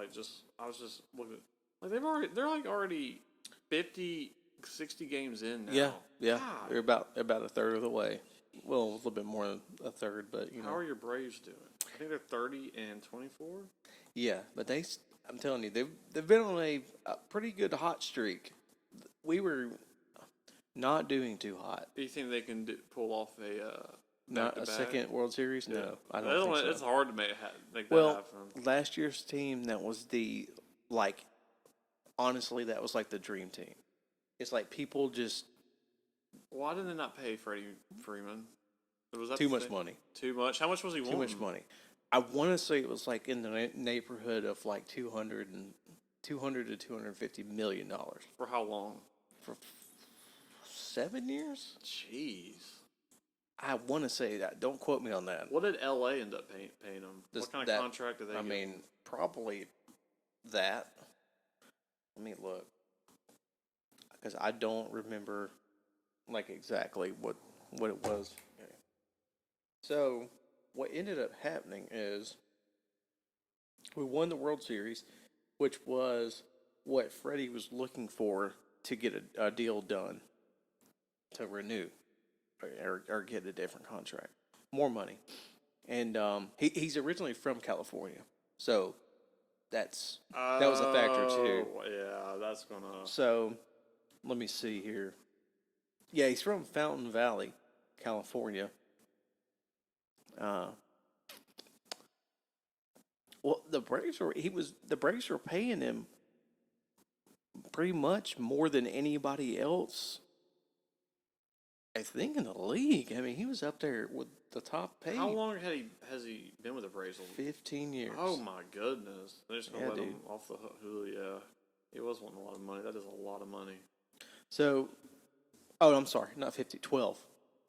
was just looking. Like they're already 50, 60 games in now. Yeah. God. They're about a third of the way. Well, a little bit more than a third, but you know. How are your Braves doing? I think they're 30 and 24. Yeah, but I'm telling you, they've been on a pretty good hot streak. We were not doing too hot. Do you think they can pull off Not a second World Series? Yeah. No, I don't think so. It's hard to make that Well, happen. last year's team, that was honestly, that was like the dream team. It's like people just Why did they not pay Freddie Freeman? Was that too much money. Too much? How much was he Too wanting? much money. I want to say it was like in the neighborhood of like 200 to 250 million dollars For how long? for 7 years. Jeez. I want to say that. Don't quote me on that. What did LA end up paying him? What kind of contract did they I get? mean, probably that. Let me look. Because I don't remember like exactly what it was. Okay. So, what ended up happening is we won the World Series, which was what Freddie was looking for to get a deal done to renew or get a different contract, more money. And he's originally from California, so that was a factor too. Yeah, that's gonna. So let me see here. Yeah, he's from Fountain Valley, California. Well, the Braves were paying him pretty much more than anybody else, I think, in the league. I mean, he was up there with the top paid. How long has he been with the Braves? 15 years. Oh my goodness! They're just gonna let him dude. off the hook. Yeah, he was wanting a lot of money. That is a lot of money. So, I'm sorry, not 50, 12.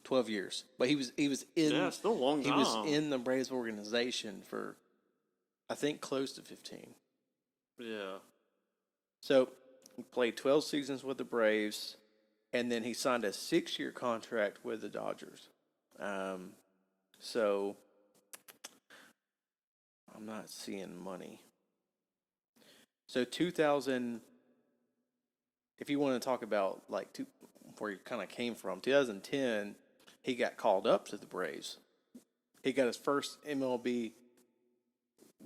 12 years. But he was in. Yeah, still a long He time. was in the Braves organization for, I think, close to 15. Yeah. So he played 12 seasons with the Braves. and then he signed a 6-year contract with the Dodgers. So I'm not seeing money. So 2000, if you want to talk about like where he kind of came from, 2010, he got called up to the Braves. He got his first MLB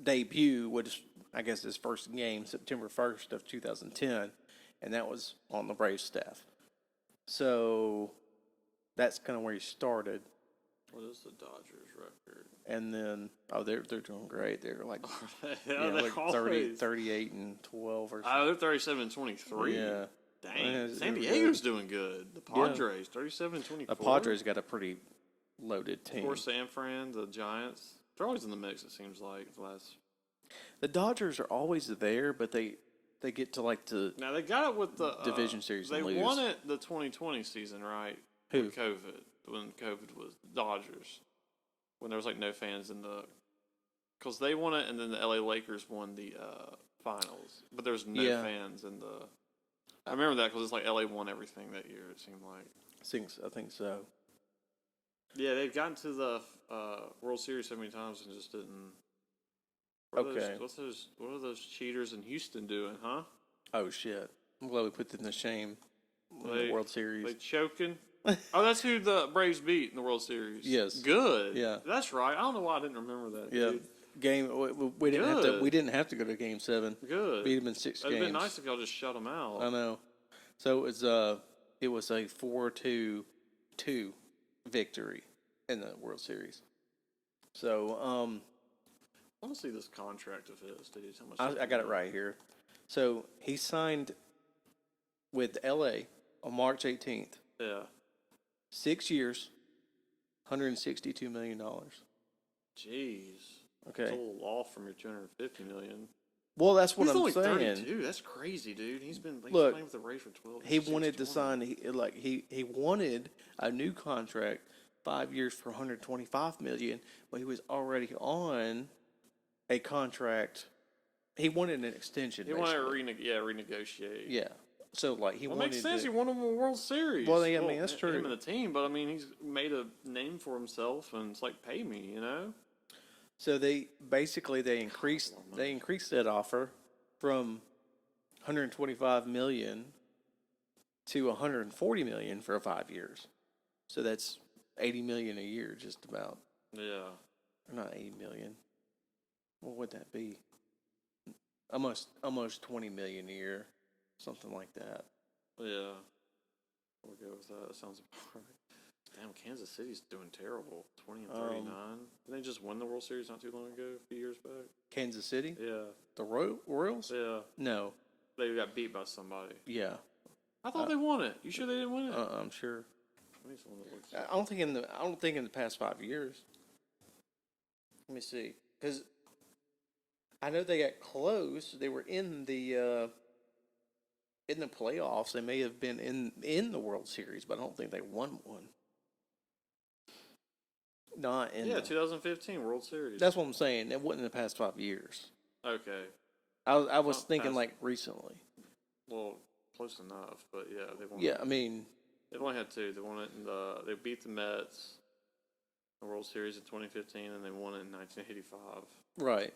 debut, which I guess his first game, September 1st of 2010, and that was on the Braves staff. So that's kind of where he started. What is the Dodgers record? And then, they're doing great. They're like, They're like 38 and 12 or something. Oh, they're 37 and 23. Yeah. Dang. San Diego's doing good. The Padres, 37 and 24. The Padres got a pretty loaded team. Of course, San Fran, the Giants. They're always in the mix, it seems like. The Dodgers are always there, but they get to like the Now, they got it with the division series. They and lose. won it the 2020 season, right? Who? With COVID. When COVID was the Dodgers. When there was like no fans in the. Because they won it, and then the LA Lakers won the finals. But there's no fans in the. I remember that because it's like LA won everything that year, it seemed like. I think so. Yeah, they've gotten to the World Series so many times and just didn't. What are those cheaters in Houston doing, huh? Oh, shit. I'm glad we put them to shame in the World Series. They choking? Oh, that's who the Braves beat in the World Series. Yes. Good. Yeah. That's right. I don't know why I didn't remember that. Yeah. Dude. We didn't have to go to Game 7. Good. Beat them in 6 games. It'd been nice if y'all just shut them out. I know. So it was a 4-2 victory in the World Series. So I want to see this contract of his, dude. How much? I got it right here. So he signed with LA on March 18th. Yeah. 6 years, $162 million. Jeez. Okay. It's a little off from your $250 million. Well, that's what He's I'm only saying. 32. That's crazy, dude. He's playing with the Rays for 12. He wanted to sign. He wanted a new contract, 5 years for $125 million, but he was already on a contract. He wanted an extension. He wanted to renegotiate. Yeah. So he wanted. Makes sense. He won him a World Series. Well, I mean that's true. Him and the team, but I mean he's made a name for himself, and it's like pay me, you know. So they increased that offer from $125 million to $140 million for 5 years. So that's $80 million a year, just about. Yeah. Or not $80 million. What would that be? Almost $20 million a year, something like that. Yeah. We'll go with that. That sounds about right. Damn, Kansas City's doing terrible. 20 and 39. Didn't they just win the World Series not too long ago, a few years back? Kansas City? Yeah. The Royals? Yeah. No. They got beat by somebody. Yeah. I thought they won it. You sure they didn't win it? I'm sure. I need someone that looks. I don't think in the past 5 years. Let me see, because I know they got close. They were in the playoffs. They may have been in the World Series, but I don't think they won one. Not in. 2015 World Series. That's what I'm saying. It wasn't in the past 5 years. Okay. I was thinking like recently. Well, close enough, but yeah, they won. Yeah, I mean, they've only had 2. They won it they beat the Mets in the World Series in 2015, and they won it in 1985. Right.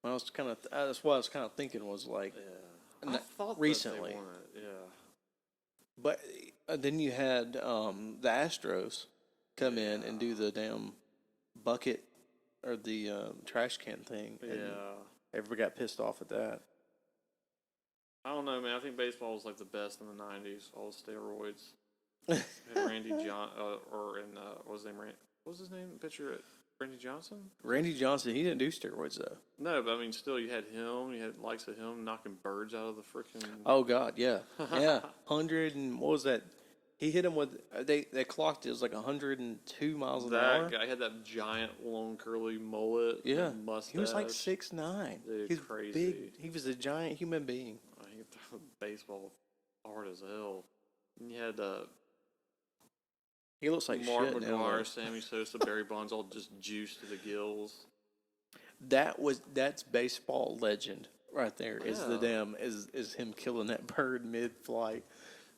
I was that's what I was kind of thinking was like. Yeah. I thought recently. That they won it. Yeah. But then you had the Astros come in and do the damn bucket or the trash can thing. And everybody got pissed off at that. I don't know, man. I think baseball was like the best in the 90s. All the steroids. Randy John, what was his name? What was his name? The pitcher at Randy Johnson? Randy Johnson, he didn't do steroids though. No, but I mean, still, you had him. You had likes of him knocking birds out of the freaking. Oh God, yeah, yeah, 100 and what was that? He hit him with they clocked it was like 102 miles an hour. That guy had that giant long curly mullet. Yeah, mustache. he was like 6'9". Dude, He's crazy. Big. He was a giant human being. He could throw baseball hard as hell. And you had he looks like Mark shit McGuire, now. Sammy Sosa, Barry Bonds, all just juiced to the gills. That's baseball legend right there. Is the damn is him killing that bird mid-flight.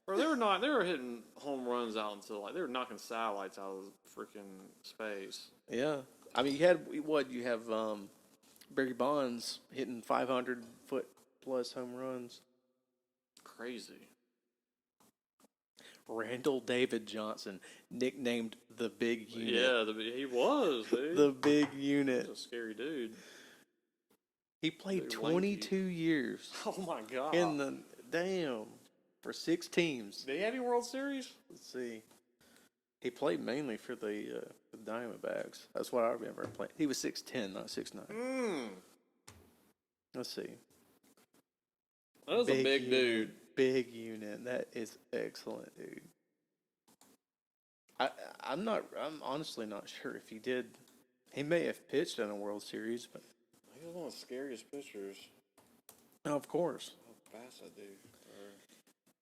Or they were hitting home runs out until like they were knocking satellites out of freaking space. Yeah. I mean, you have Barry Bonds hitting 500-foot plus home runs. Crazy. Randall David Johnson, nicknamed the Big Unit. Yeah, he was, dude. The Big Unit. He's a scary dude. He played Big 22 years Oh my god. in the for 6 teams. Did he have any World Series? Let's see. He played mainly for the Diamondbacks. That's what I remember him playing. He was 6'10", not 6'9". Let's see. That was a big unit, dude. Big unit. That is excellent, dude. I'm honestly not sure if he did. He may have pitched in a World Series, but He was one of the scariest pitchers. of course. How fast that dude.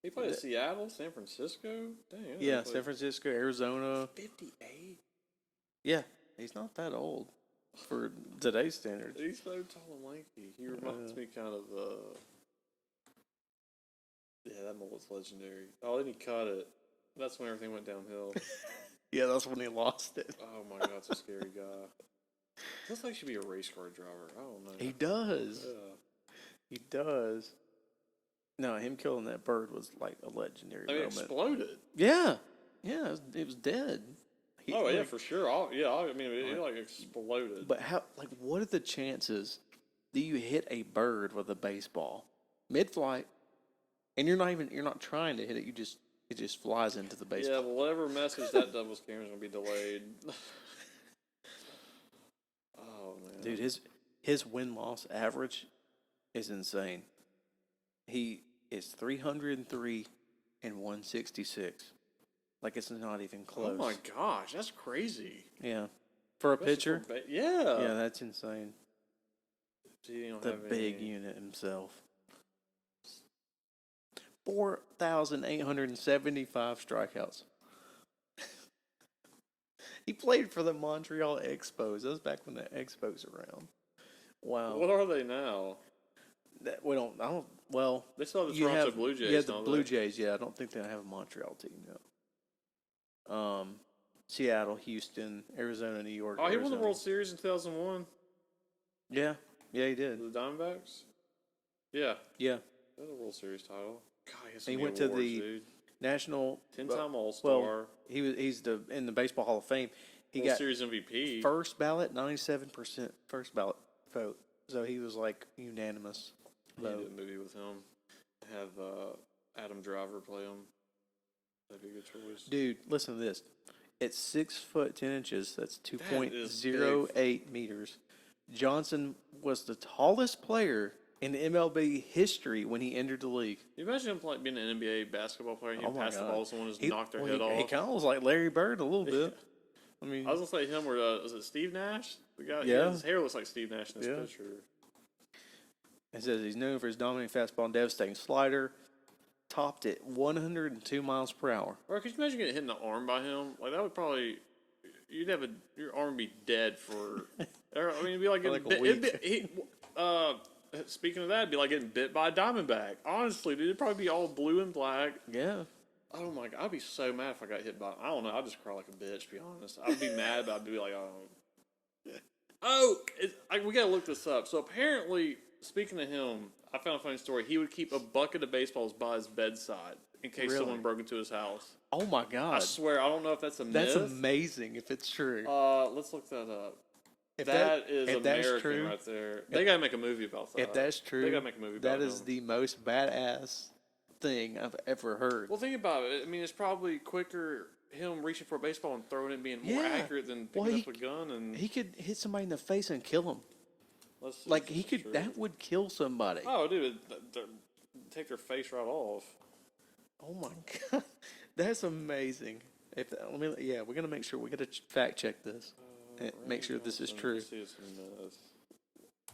He played at Seattle, San Francisco. Dang. Yeah, San Francisco, Arizona. 58. Yeah, he's not that old for today's standards. He's so tall and lanky. He reminds me kind of. Yeah, that mullet's legendary. Oh, then he cut it. That's when everything went downhill. Yeah, that's when he lost it. Oh my god, that's a scary guy. Looks like he should be a race car driver. I don't know. He does. Yeah. He does. No, him killing that bird was like a legendary It moment. exploded. Yeah, it was dead. Yeah, for sure. I mean, it like exploded. But what are the chances that you hit a bird with a baseball mid-flight, and you're not trying to hit it? It just flies into the baseball. Yeah, but whatever message that done was carrying is gonna be delayed. Oh man, Dude, his win-loss average is insane. He is 303 and 166. Like, it's not even close. Oh my gosh, that's crazy. Yeah. For a pitcher? Yeah. Yeah, that's insane. The Big unit. Unit himself. 4,875 strikeouts. He played for the Montreal Expos. That was back when the Expos were around. Wow. What are they now? Well, They still have the Toronto Blue Jays. Yeah, the Blue Jays. Yeah, I don't think they have a Montreal team now. Seattle, Houston, Arizona, New York. Oh, he won Arizona. the World Series in 2001. Yeah, he did. The Diamondbacks. Yeah, Yeah, that's a World Series title. God, he has so he many went awards, to the dude. National 10-time All-Star. Well, he's in the Baseball Hall of Fame. He World got Series MVP. first ballot, 97% first ballot vote. So he was like unanimous He did vote. a movie with him. Have Adam Driver play him. That'd be a good choice. Dude, listen to this. At 6'10", that's That is 2.08 meters. Johnson was the tallest player in MLB history when he entered the league. Can you imagine him being an NBA basketball player and you pass the ball to someone and just knock their head He off? kind of was like Larry Bird a little bit. I mean, I was gonna say him or was it Steve Nash? The guy, Yeah. his hair looks like Steve Nash in this Yeah. picture. it says he's known for his dominating fastball and devastating slider, topped at 102 miles per hour. Or could you imagine getting hit in the arm by him? Like that would probably your arm would be dead for. I mean, it'd be like getting Like a bit. Speaking of that, it'd be like getting bit by a Diamondback. Honestly, dude, it'd probably be all blue and black. Yeah. Oh my god, I'd be so mad if I got hit by. I don't know. I'd just cry like a bitch. To be honest, I'd be mad, but I'd be like, we gotta look this up. So apparently, speaking of him, I found a funny story. He would keep a bucket of baseballs by his bedside in case Really? someone broke into his house. Oh my God. I swear, I don't know if that's a myth. That's amazing if it's true. Let's look that up. If That is if that's American true, right there. They gotta make a movie about that. if that's true, they gotta make a movie about that is him. the most badass thing I've ever heard. Well, think about it. I mean, it's probably quicker him reaching for a baseball and throwing it being more accurate than picking up a gun. And he could hit somebody in the face and kill him. let's see Like if he this is could, true. that would kill somebody. Oh, dude, take their face right off. Oh my God, that's amazing. We're gonna make sure we gotta fact check this. And make sure this is true. Let's see if it's a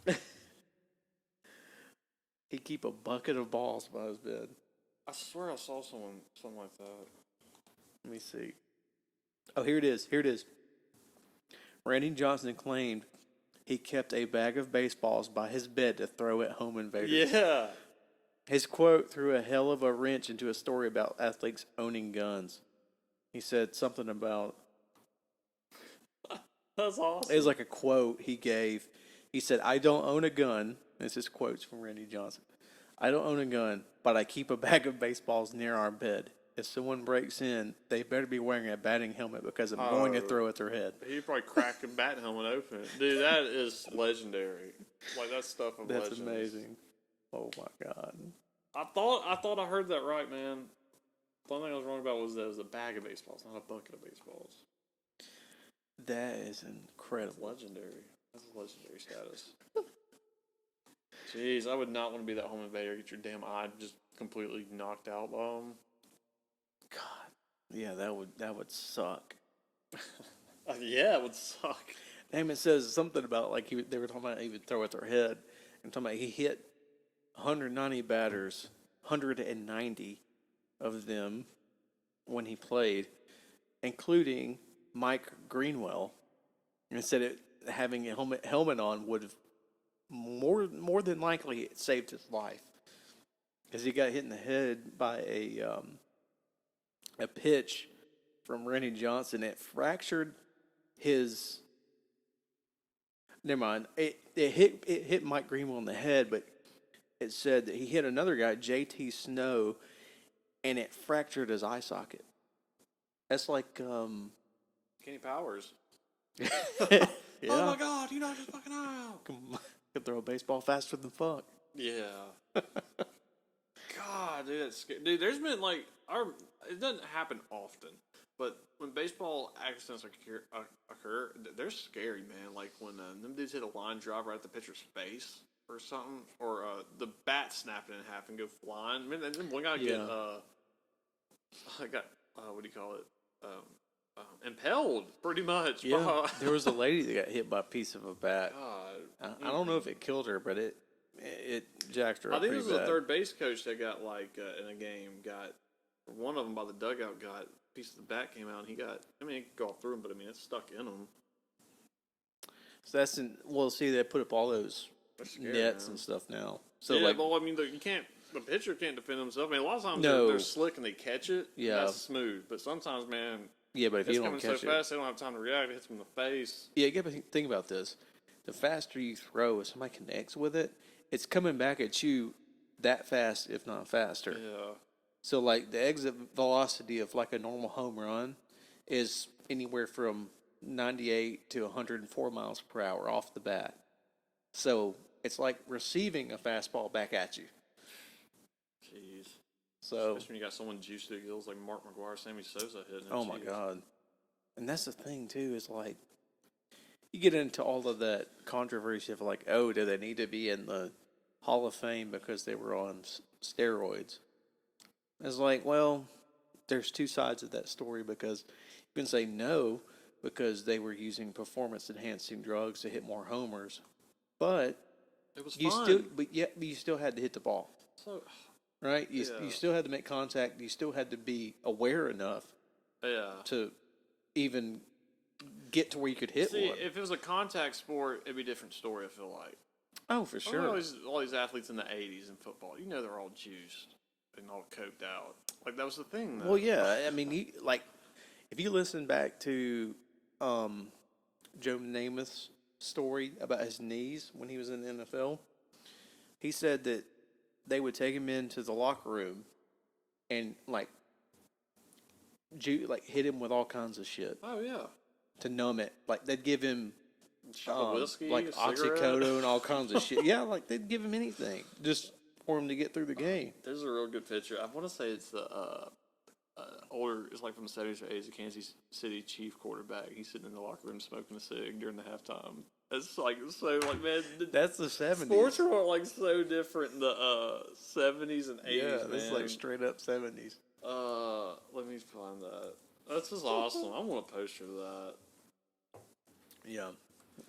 myth. He'd keep a bucket of balls by his bed. I swear I saw something like that. Let me see. Oh, here it is. Randy Johnson claimed he kept a bag of baseballs by his bed to throw at home invaders. Yeah. His quote threw a hell of a wrench into a story about athletes owning guns. He said something about, That's awesome. it was like a quote he gave. He said, I don't own a gun. This is quotes from Randy Johnson. I don't own a gun, but I keep a bag of baseballs near our bed. If someone breaks in, they better be wearing a batting helmet because I'm going to throw at their head. He'd probably crack a bat helmet open. Dude, that is legendary. Like, that's stuff of That's legends. amazing. Oh my God. I thought I heard that right, man. The only thing I was wrong about was that it was a bag of baseballs, not a bucket of baseballs. That is incredible. That's legendary. That's a legendary status. Jeez, I would not want to be that home invader. Get your damn eye just completely knocked out by them. God. Yeah, that would suck. Yeah, it would suck. Damn, it says something about like they were talking about he would throw at their head. And talking about he hit 190 batters, 190 of them when he played, including Mike Greenwell. And said it having a helmet on would have more than likely saved his life because he got hit in the head by a pitch from Randy Johnson. It fractured his. Never mind. It hit Mike Greenwell in the head, but it said that he hit another guy, J.T. Snow, and it fractured his eye socket. That's like Kenny Powers. yeah. Oh my God, you knocked his fucking eye out. Could throw a baseball faster than fuck. Yeah. God, dude, that's scary. Dude, there's been like it doesn't happen often, but when baseball accidents occur, they're scary, man. Like when them dudes hit a line drive right at the pitcher's face or something, or the bat snapping in half and go flying. I mean, and then one guy got what do you call it? Impelled, pretty much. Yeah, there was a lady that got hit by a piece of a bat. God. I don't know if it killed her, but it jacked her up I think pretty this was bad. a third base coach that got like in a game got one of them by the dugout got a piece of the bat came out and he got. I mean, it could go all through him, but I mean it's stuck in him. So that's see, they put up all those Scary, nets man. and stuff now. So Yeah, like, well, I mean, the pitcher can't defend himself. I mean, a lot of times No. they're slick and they catch it. Yeah. That's smooth. But sometimes, man, yeah, but if it's you don't coming so catch it, fast they don't have time to react. It hits them in the face. yeah, you got to think about this. The faster you throw, if somebody connects with it, it's coming back at you that fast, if not faster. Yeah. So like the exit velocity of like a normal home run is anywhere from 98 to 104 miles per hour off the bat. So it's like receiving a fastball back at you. Jeez. So, Especially when you got someone juiced to the gills like Mark McGuire, Sammy Sosa hitting it. oh my Jeez. God. And that's the thing too, is like, you get into all of that controversy of like, oh, do they need to be in the Hall of Fame because they were on steroids? It's like, well, there's two sides of that story, because you can say no because they were using performance enhancing drugs to hit more homers, but It was you fun. you still had to hit the ball, So, right? You Yeah. still had to make contact. You still had to be aware enough yeah. to even get to where you could hit See, one. if it was a contact sport, it'd be a different story, I feel like. Oh, for Sure. sure. All these athletes in the 80s in football, you know they're all juiced and all coked out. Like, that was the thing, though. Well, yeah. I mean, if you listen back to Joe Namath's story about his knees when he was in the NFL, he said that they would take him into the locker room and hit him with all kinds of shit Oh, yeah. to numb it. Like they'd give him Shot of whiskey, like a cigarette. oxycodone and all kinds of shit. Yeah, like they'd give him anything just for him to get through the game. There's a real good picture. I want to say it's the older, it's like from the 70s or 80s, the Kansas City Chief quarterback. He's sitting in the locker room smoking a cig during the halftime. It's like, so, like, man. That's the 70s. Sports were, like, so different in the 70s and 80s, Yeah, man. this is like straight up 70s. Let me find that. That's just awesome. I want a poster of that. Yeah.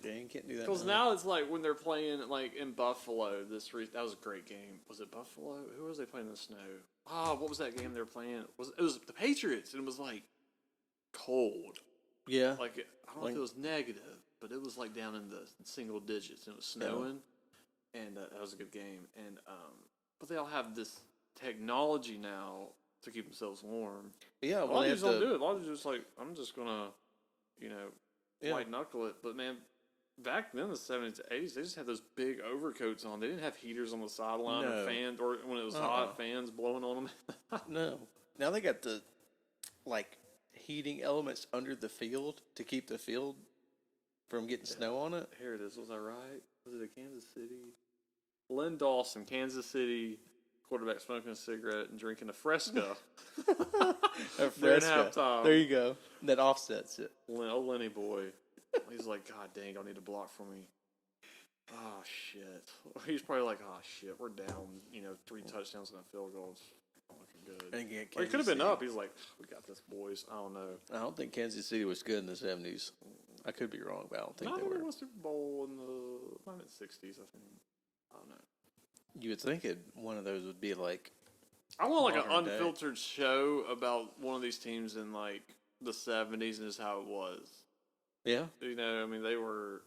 Yeah, you can't do that. Because now it's like when they're playing like in Buffalo. That was a great game. Was it Buffalo? Who was they playing in the snow? What was that game they were playing? It was the Patriots, and it was like cold. Yeah. Like I don't know if it was negative, but it was like down in the single digits, and it was snowing. And that was a good game. And but they all have this technology now to keep themselves warm. Yeah, A well, lot they of have dudes don't to. do it. A lot of dudes just like, I'm just gonna, you know, Yeah. white knuckle it. But man, back then, the 70s, 80s, they just had those big overcoats on. They didn't have heaters on the sideline or No. fans, or when it was Uh-uh. hot, fans blowing on them. No. Now they got the like heating elements under the field to keep the field from getting snow on it. Here it is. Was I right? Was it a Kansas City? Len Dawson, Kansas City quarterback, smoking a cigarette and drinking a Fresca. A During Fresca. halftime. There you go. That offsets it. Oh, Lenny boy. He's like, God dang, I need a block for me. Oh, shit. He's probably like, oh, shit, we're down, 3 touchdowns and a field goal. It's not looking good. And again, Or he could have been up. He's like, we got this, boys. I don't know. I don't think Kansas City was good in the 70s. I could be wrong, but I don't think they They were. won Super Bowl in the 60s, I think. I don't know. You would think one of those would be like. I want like an modern day. unfiltered show about one of these teams in like the 70s and just how it was. Yeah. I mean, they were,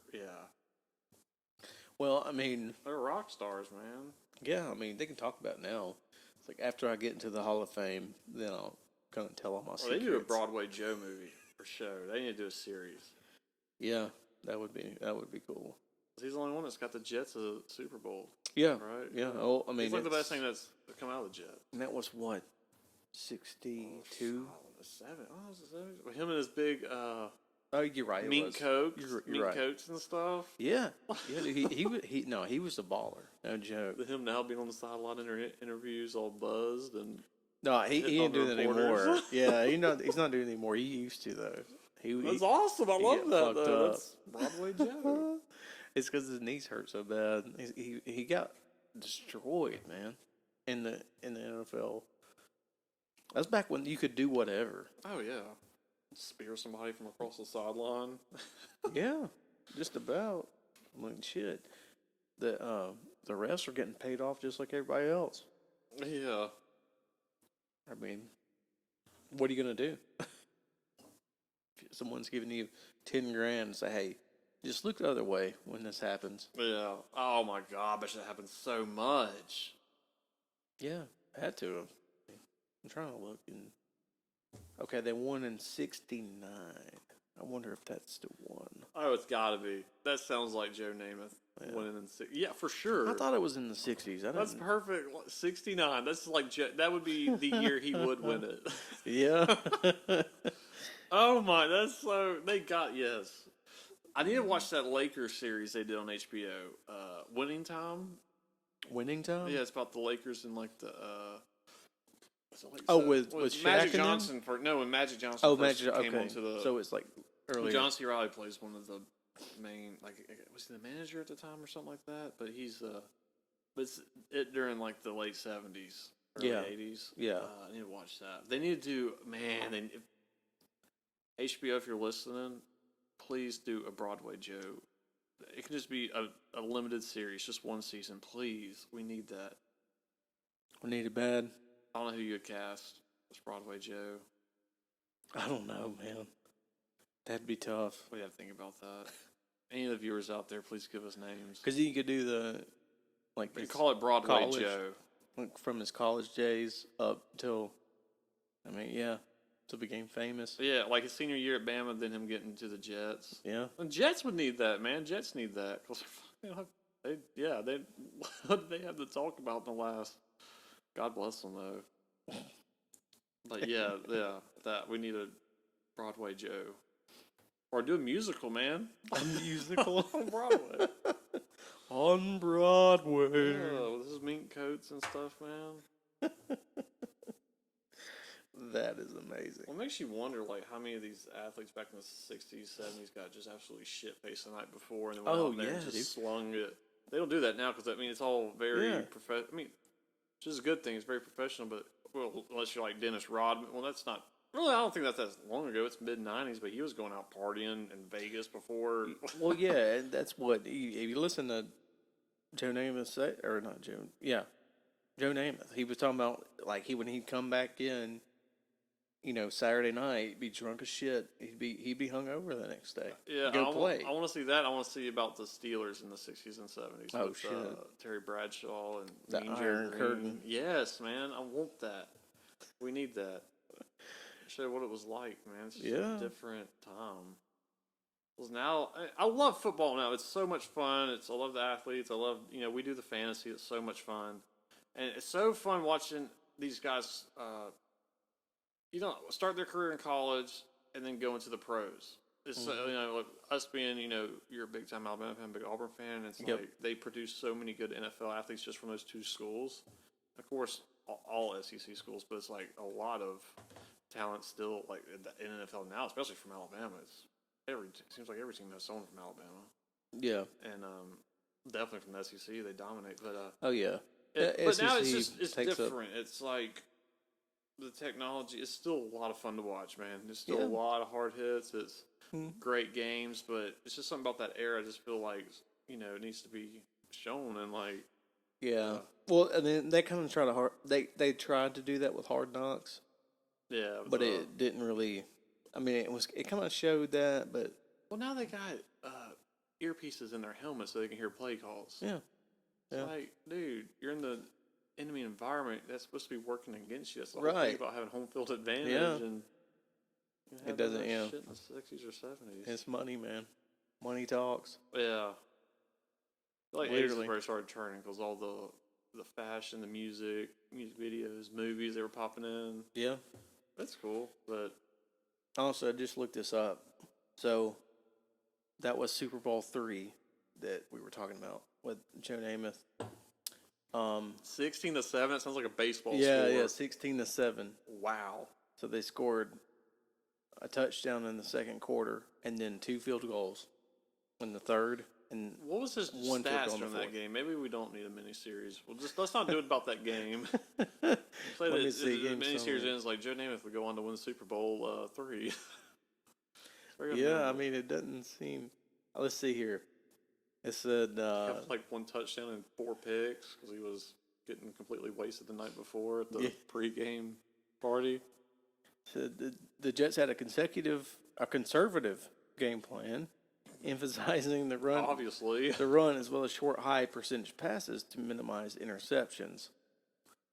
Well, I mean, they were rock stars, man. yeah, I mean, they can talk about it now. It's like after I get into the Hall of Fame, then I'll kind of tell all my Well, secrets. they do a Broadway Joe movie for show. They need to do a series. Yeah, that would be cool. He's the only one that's got the Jets a Super Bowl, Yeah. right? Yeah. Oh, I mean, He's like the it's- best thing that's come out of the Jets. And that was what, 62? The 70s. Oh, it was the 70s. Well, him and his big Oh, you're right. mink coats, You're mink right. coats and stuff. Yeah. Yeah. He was a baller. No joke. Him now being on the sideline in interviews, all buzzed and. No, he Hitting on ain't doing the that anymore. reporters. Yeah, he's not doing it anymore. He used to though. That's awesome. I love get that. fucked Though. up. That's Broadway Joe. It's because his knees hurt so bad. He got destroyed, man, in the NFL. That's back when you could do whatever. Oh yeah, spear somebody from across the sideline. Yeah, just about. I mean, shit. The refs are getting paid off just like everybody else. Yeah. I mean, what are you gonna do? If someone's giving you 10 grand and say, "Hey, just look the other way when this happens." Yeah. Oh my God, I bet that happens so much. Yeah, had to have. I'm trying to look. Okay, they won in '69. I wonder if that's the one. Oh, it's got to be. That sounds like Joe Namath winning in six. Yeah, for sure. I thought it was in the '60s. That's perfect. 69. That's like that would be the year he would win it. Yeah. Oh my, that's so. They got yes. I need to watch that Lakers series they did on HBO. Winning Time. Winning Time? Yeah, it's about the Lakers and like the. With Shaq Magic and them? Johnson when Magic Johnson Oh, first Magic. came Okay. onto the. So it's like earlier. John C. Reilly plays one of the main, like, was he the manager at the time or something like that? But he's but it's during like the late 70s, early 80s. Yeah. I need to watch that. They need to do, man. HBO, if you're listening, please do a Broadway Joe. It can just be a limited series, just one season, please. We need that. We need it bad. I don't know who you would cast as Broadway Joe. I don't know, man. That'd be tough. We have to think about that. Any of the viewers out there, please give us names. Because you could do the, like, You his call it Broadway college, Joe. like, from his college days up till, I mean, yeah, till became famous. Yeah, like his senior year at Bama, then him getting to the Jets. Yeah. And Jets would need that, man. Jets need that. 'Cause, they what did they have to talk about in the last? God bless them, though. But yeah, that we need a Broadway Joe. Or do a musical, man. A musical? On Broadway. On Broadway. Yeah, with his mink coats and stuff, man. That is amazing. Well, it makes you wonder, like, how many of these athletes back in the 60s, 70s got just absolutely shit-faced the night before and then went out there and just slung it. They don't do that now because, I mean, it's all very professional. I mean, which is a good thing. It's very professional, but, well, unless you're like Dennis Rodman. Well, that's not... Really, I don't think that's that long ago. It's mid-'90s, but he was going out partying in Vegas before. Well, yeah, and that's what... If you listen to Joe Namath say... Or not Joe... Yeah. Joe Namath. He was talking about, like, when he'd come back in... Saturday night, be drunk as shit. He'd be hungover the next day. Yeah, Go play. I want to see that. I want to see about the Steelers in the 60s and 70s. Oh, with, shit. Terry Bradshaw and The Mean Joe Iron Green. Curtain. Yes, man. I want that. We need that. Show what it was like, man. It's just Yeah. a different time. Because now, I love football now. It's so much fun. I love the athletes. I love, we do the fantasy. It's so much fun. And it's so fun watching these guys, start their career in college and then go into the pros. It's, like us being, you're a big time Alabama fan, big Auburn fan. And it's Yep. like they produce so many good NFL athletes just from those two schools. Of course, all SEC schools, but it's like a lot of talent still, like in NFL now, especially from Alabama. It seems like every team has someone from Alabama. Yeah. And definitely from the SEC, they dominate. But Oh yeah. but now it's takes up- different. It's like the technology is still a lot of fun to watch, man. There's still Yeah. a lot of hard hits. It's great games, but it's just something about that era. I just feel like it needs to be shown and like. Yeah. Well, and then they kind of try to they tried to do that with Hard Knocks, Yeah, but it didn't really. I mean, it kind of showed that, but well, now they got earpieces in their helmets so they can hear play calls. yeah. It's Yeah. like, dude, you're in the enemy environment. That's supposed to be working against you. That's the whole Right. thing about having home field advantage. Yeah. And It doesn't, shit in the 60s or 70s. It's money, man. Money talks. Yeah. Like 80s Literally. is where it started turning because all the fashion, the music videos, movies they were popping in. Yeah. That's cool, but Also, I just looked this up. So that was Super Bowl III that we were talking about with Joe Namath. 16-7. That sounds like a baseball Yeah, score. yeah, 16-7. Wow. So they scored a touchdown in the second quarter and then 2 field goals in the third. And What was his One field stats goal in the from that fourth. game? Maybe we don't need a mini-series. let's not do it about that game. Say Let that me see, the game mini-series summary. ends like Joe Namath would go on to win Super Bowl 3. Yeah, I mean, it doesn't seem. Let's see here. It said Have like 1 touchdown and 4 picks because he was getting completely wasted the night before at the pregame party. said the Jets had a conservative game plan, emphasizing the run, Obviously. as well as short, high percentage passes to minimize interceptions.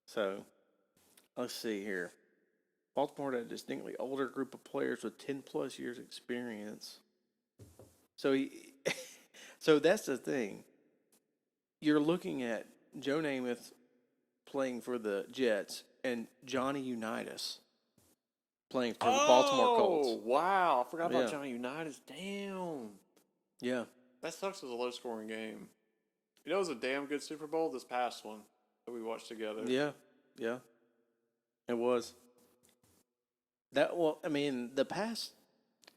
So, let's see here. Baltimore had a distinctly older group of players with 10-plus years experience. So so that's the thing. You're looking at Joe Namath playing for the Jets and Johnny Unitas playing for the Baltimore Colts. Oh, wow. I forgot about Yeah. Johnny Unitas. Damn. Yeah. That sucks as a low-scoring game. It was a damn good Super Bowl, this past one that we watched together. Yeah. Yeah. It was. The past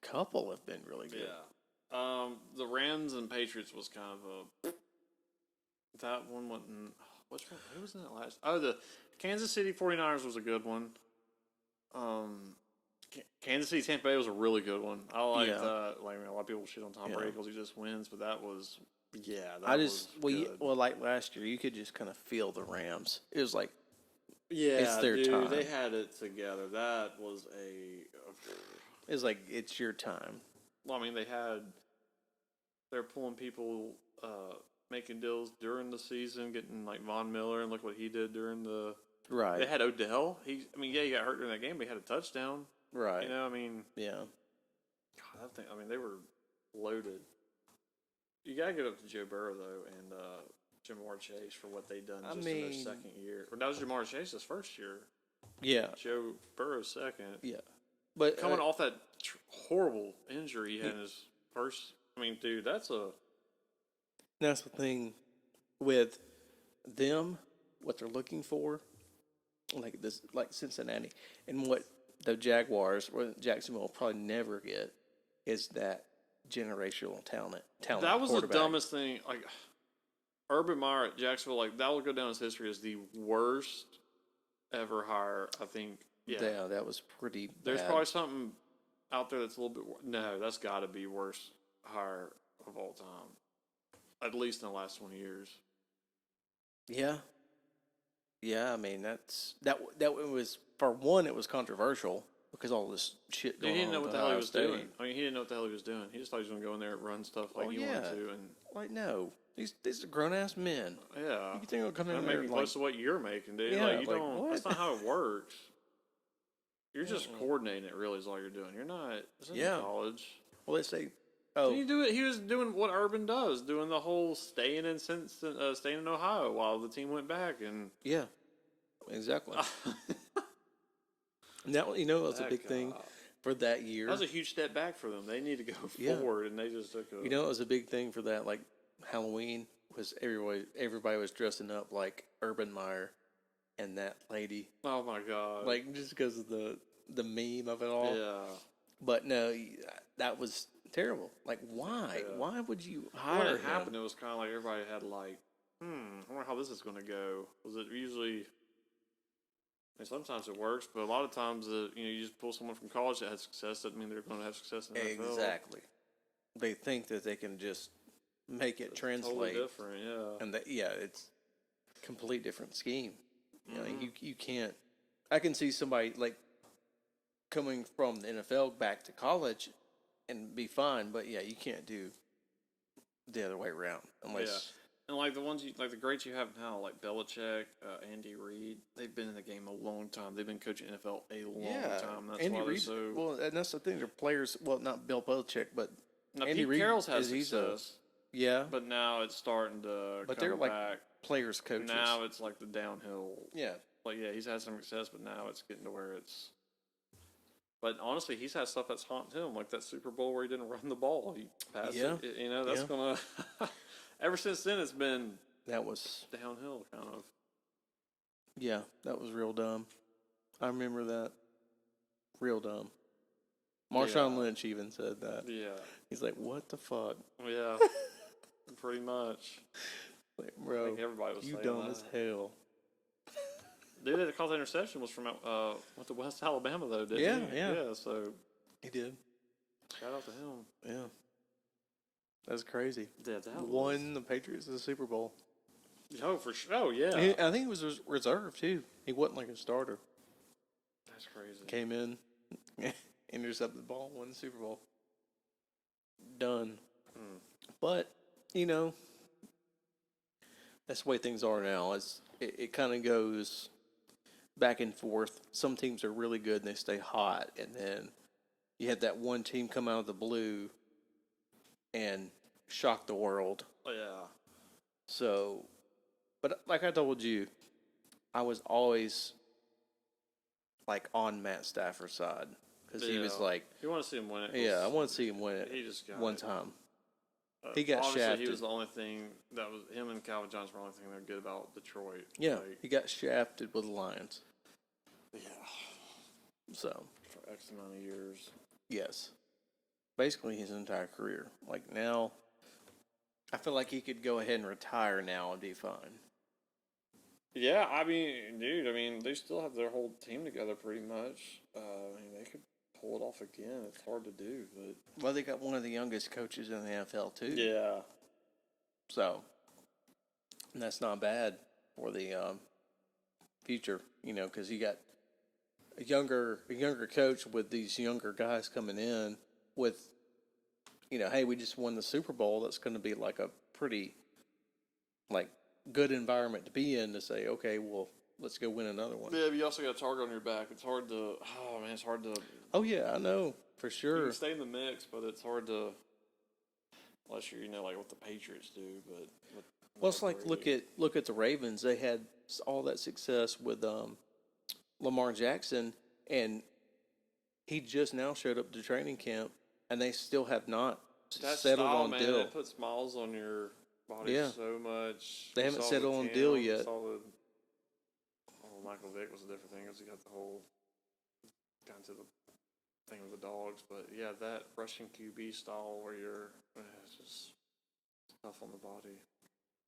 couple have been really good. Yeah. The Rams and Patriots was kind of a... That one wasn't... Which one? Who was in that last? Oh, the Kansas City 49ers was a good one. Kansas City Tampa Bay was a really good one. I liked that. Like, a lot of people shit on Tom Brady because he just wins, but that was... Yeah, that was good. Like last year, you could just kind of feel the Rams. It was like, Yeah, it's their dude, time. they had it together. That was it's your time. Well, I mean, they're pulling people, making deals during the season, getting like Von Miller, and look what he did during the. Right. They had Odell. He got hurt during that game, but he had a touchdown. Right. Yeah. God, they were loaded. You gotta give up to Joe Burrow though, and Jamar Chase for what they done in their second year. Or that was Jamar Chase's first year. Yeah. Joe Burrow's second. Yeah. But Coming off that horrible injury he had in his first. Dude, that's the thing with them, what they're looking for, like Cincinnati, and what the Jaguars or Jacksonville will probably never get is that generational talent. That was the quarterback. dumbest thing. Like Urban Meyer at Jacksonville, like that will go down in history as the worst ever hire. I think. Yeah, that was pretty bad. There's probably something out there that's a little bit. No, that's got to be worst hire of all time, at least in the last 20 years. Yeah. Yeah, that was, for one, it was controversial. because all this shit Dude, going he didn't on know with what the hell he Ohio was State. doing. I mean, he didn't know what the hell he was doing. He just thought he was going to go in there and run stuff like he wanted to. And Like, no. These are grown-ass men. yeah. You think they'll come in I'm there making like, close to what you're making, dude. Yeah, Like, you like, don't, what? that's not how it works. You're just coordinating it, really, is all you're doing. You're not, this isn't college. well, they say, Did he do it? He was doing what Urban does, doing the whole staying in Ohio while the team went back, and yeah, exactly. Now, you know, it was a That big thing guy. for that year. That was a huge step back for them. They need to go Yeah. forward, and they just took a. You know, it was a big thing for that. Like Halloween was everybody was dressing up like Urban Meyer and that lady. Oh my god! Like just because of the meme of it all. Yeah. But no, that was terrible. Like why? Yeah. Why would you When hire it him? happened, it was kind of like everybody had like, I wonder how this is going to go. Was it usually? I mean, sometimes it works, but a lot of times, you just pull someone from college that has success doesn't mean they're going to have success in the NFL. Exactly. They think that they can just make it translate. Totally different, yeah. And it's a complete different scheme. You know, you can't. I can see somebody like coming from the NFL back to college and be fine, but yeah, you can't do the other way around unless. And like the ones like the greats you have now, like Belichick, Andy Reid, they've been in the game a long time. They've been coaching NFL a long time. That's Andy why Reid. they're so. Well, and that's the thing. They're players. Well, not Bill Belichick, but Now, Andy Pete Reid Carroll's had he's success, but now it's starting to. But come they're like back. players coaches. Now it's like the downhill. Yeah. Like he's had some success, but now it's getting to where it's. But honestly, he's had stuff that's haunted him, like that Super Bowl where he didn't run the ball. He passed it. You know, that's gonna. Ever since then, it's been. That was downhill, kind of. Yeah, that was real dumb. I remember that. Real dumb. Marshawn Lynch even said that. Yeah. He's like, "What the fuck?" Yeah. Pretty much. Like, bro, I think everybody was you saying dumb that. as hell. Dude that caught the interception was from went to West Alabama though, didn't he? Yeah. Yeah, so He did. shout out to him. Yeah. That's crazy. Yeah, that Won the Patriots the Super Bowl. Oh, for sure. Oh, yeah. I think it was reserved too. He wasn't like a starter. That's crazy. Came in, intercepted the ball, won the Super Bowl. Done. But, that's the way things are now. It kind of goes back and forth. Some teams are really good and they stay hot, and then you had that one team come out of the blue and shock the world. Oh, yeah. So, but like I told you, I was always like on Matt Stafford's side because he was like, you want to see him win it. yeah, I want to see him win it. He just got one it. time. He got honestly, shafted. He was the only thing that was him and Calvin Johnson were the only thing that were good about Detroit. Yeah, Like, he got shafted with the Lions. yeah. So For X amount of years. yes, basically his entire career. Like now, I feel like he could go ahead and retire now and be fine. Yeah, I mean, dude, they still have their whole team together pretty much. They could pull it off again. It's hard to do, but Well, they got one of the youngest coaches in the NFL too. yeah, So, and that's not bad for the future, because you got a younger coach with these younger guys coming in with, hey, we just won the Super Bowl. That's going to be like a pretty, like, good environment to be in to say, okay, well, let's go win another one. yeah. But you also got a target on your back. It's hard to. It's hard to. Oh yeah, I know for You sure. can stay in the mix, but it's hard to. Unless you're, like what the Patriots do, but. Well, it's like look at the Ravens. They had all that success with Lamar Jackson, and he just now showed up to training camp, and they still have not that settled style, on man, deal. It puts smiles on your body Yeah. so much. They We haven't saw settled with on deal Cam, yet. Michael Vick was a different thing because he got the whole down to the thing with the dogs, but yeah, that Russian QB style where you're it's just tough on the body.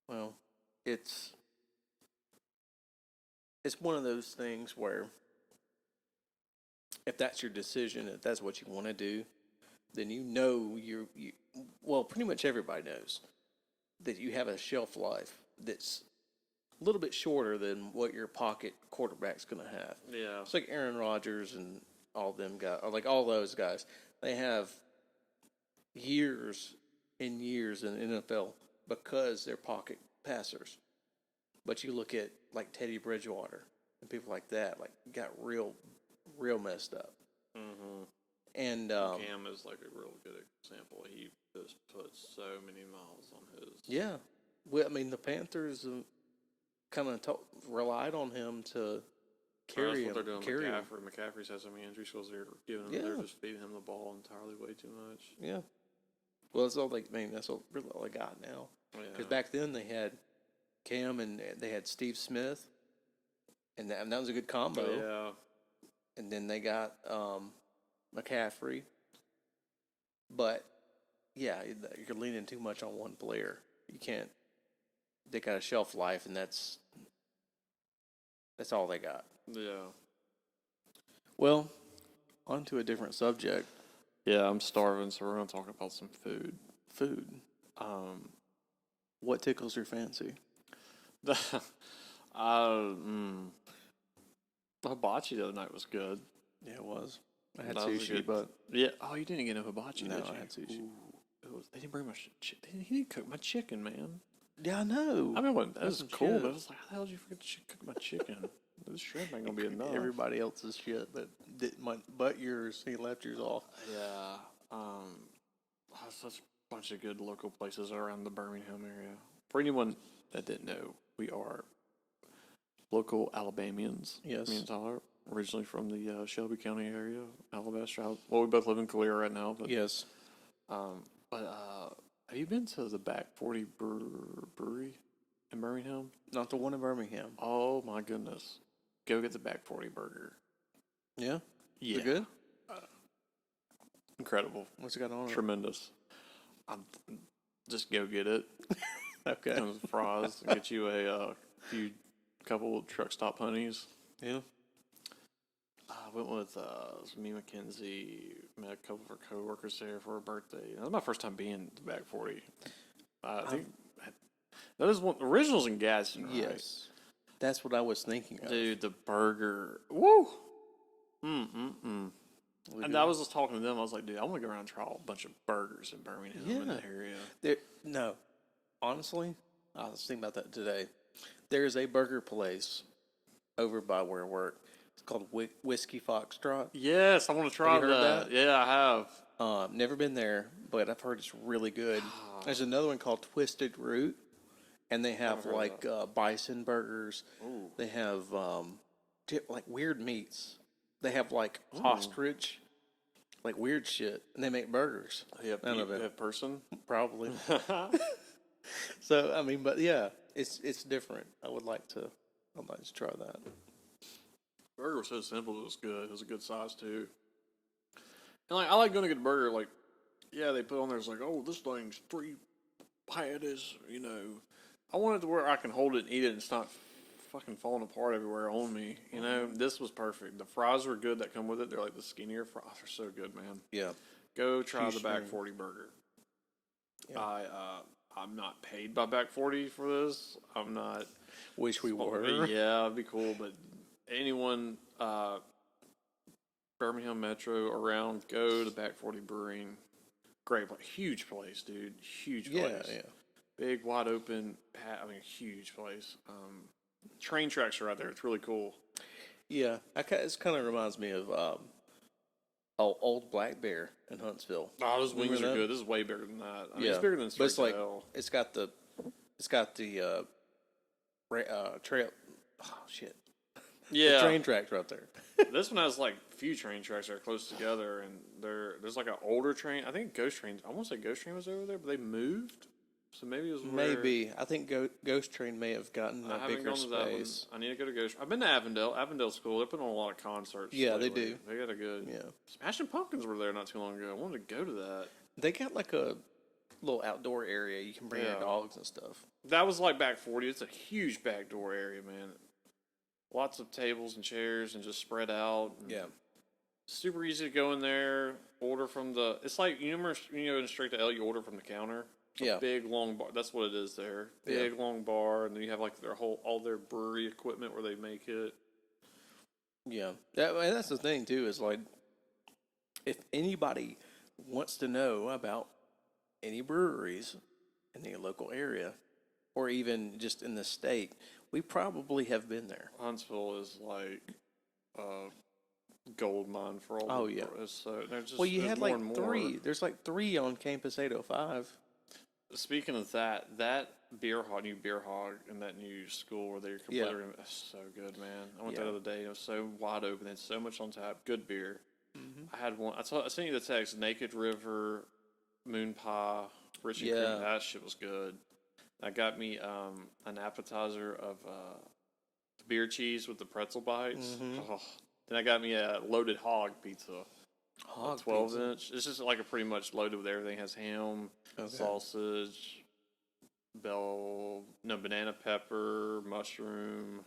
Well, it's one of those things where if that's your decision, if that's what you want to do, then you well, pretty much everybody knows that you have a shelf life that's a little bit shorter than what your pocket quarterback's going to have. Yeah. It's like Aaron Rodgers and all them guys, or like all those guys, they have years and years in the NFL because they're pocket passers. But you look at like Teddy Bridgewater and people like that, like got real messed up. Mm-hmm. And Cam is like a real good example. He just puts so many miles on his. yeah, well, I mean the Panthers kind of relied on him to carry him. That's what they're doing. Carry him. McCaffrey's had so many injuries because they're just feeding him the ball entirely way too much. Yeah. Well, that's all that's really all they got now. Because back then they had Cam and they had Steve Smith, and that was a good combo. Yeah. And then they got McCaffrey. But yeah, you're leaning too much on one player. You can't. They got a shelf life, and that's all they got. Yeah. Well, on to a different subject. Yeah, I'm starving, so we're gonna talk about some food. Food. What tickles your fancy? Hibachi the other night was good. Yeah, it was. I had That was sushi, good. but Yeah. Oh, you didn't get no hibachi, no, did you? I had sushi. Ooh, they didn't bring my he didn't cook my chicken, man. Yeah, I know. I mean, that was some cool, shit. but I was like, how the hell did you forget to cook my chicken? This shrimp ain't gonna be enough. Everybody else's shit, but yours. He left yours off. Yeah. Such a bunch of good local places around the Birmingham area. For anyone that didn't know, we are local Alabamians. Yes. Me and Tyler, originally from the Shelby County area, Alabaster. Well, we both live in Calera right now. But, Yes. Have you been to the Back 40 Brewery in Birmingham? Not the one in Birmingham. Oh my goodness. Go get the Back 40 burger. Yeah? Yeah. Is it good? Incredible. What's it got on it? Tremendous. Just go get it. Okay. And some fries. Get you a couple truck stop honeys. Yeah. I went with me, Mackenzie, met a couple of our coworkers there for her birthday. That was my first time being to Back 40. I think that is one originals in Gadsden, right? Yes. That's what I was thinking of. Dude, the burger. Woo! And I was just talking to them. I was like, dude, I want to go around and try a bunch of burgers in Birmingham in the area. No. Honestly, I was thinking about that today. There's a burger place over by where I work. It's called Whiskey Foxtrot. Yes, I want to try Have you heard that? Yeah, I have. Never been there, but I've heard it's really good. There's another one called Twisted Root, and they have like bison burgers. Ooh. They have like weird meats. They have like ostrich, like weird shit, and they make burgers. You have person? Probably. So I mean, but yeah, it's different. I'd like to try that. Burger was so simple. It was good. It was a good size too. And like I like going to get a burger. Like, yeah, they put on there. It's like, oh, this thing's 3 patties. You know, I want it to where I can hold it and eat it, and it's not fucking falling apart everywhere on me. You know, this was perfect. The fries were good that come with it. They're like the skinnier fries. They're so good, man. Yeah. Go try the Back String. 40 burger. Yeah. I'm not paid by Back 40 for this. I'm not. Wish we were. Yeah, it'd be cool. But anyone, Birmingham Metro around, go to Back 40 Brewing. Great place. Huge place, dude. Huge place. Yeah. Big, wide open, huge place. Train tracks are right there. It's really cool. Yeah. It kind of reminds me of Old Black Bear in Huntsville. Oh, those wings Remember are that? good. This is way bigger than that. I mean, Yeah. it's bigger than But it's Straight like to Hell. it's got the trail. Oh shit. Yeah. The train tracks right there. This one has like a few train tracks that are close together, and there's like an older train. I think Ghost Train. I want to say Ghost Train was over there, but they moved. So maybe it was where, Maybe. I think Ghost Train may have gotten I a haven't bigger gone to that one. space. I need to go to Ghost. I've been to Avondale. Avondale's cool. They're putting on a lot of concerts. Yeah, they lately. do. They got a good. Yeah. Smashing Pumpkins were there not too long ago. I wanted to go to that. They got like a little outdoor area you can bring your dogs and stuff. That was like Back 40. It's a huge back door area, man. Lots of tables and chairs and just spread out. Yeah. Super easy to go in there, order from the. It's like you remember when you go in Straight to L, you order from the counter. It's a big long bar. That's what it is there. Big long bar, and then you have like all their brewery equipment where they make it. Yeah, and that's the thing too. Is like if anybody wants to know about any breweries in the local area, or even just in the state, we probably have been there. Huntsville is like a gold mine for all. Oh, the yeah. So there's Well, you there's had more like and more. three. There's like three on Campus 805. Speaking of that new beer hog in that new school where they're completely, that's so good, man. I went Yeah. the other day. It was so wide open. They had so much on tap. Good beer. Mm-hmm. I had one. I sent you the text. Naked River, Moon Pie, Rich and Yeah. Cream. That shit was good. I got me an appetizer of beer cheese with the pretzel bites. Mhm. Oh. Then I got me a loaded hog pizza. Hog 12 pizza. inch. It's just like a pretty much loaded with everything. It has ham, Okay. sausage, banana pepper, mushroom,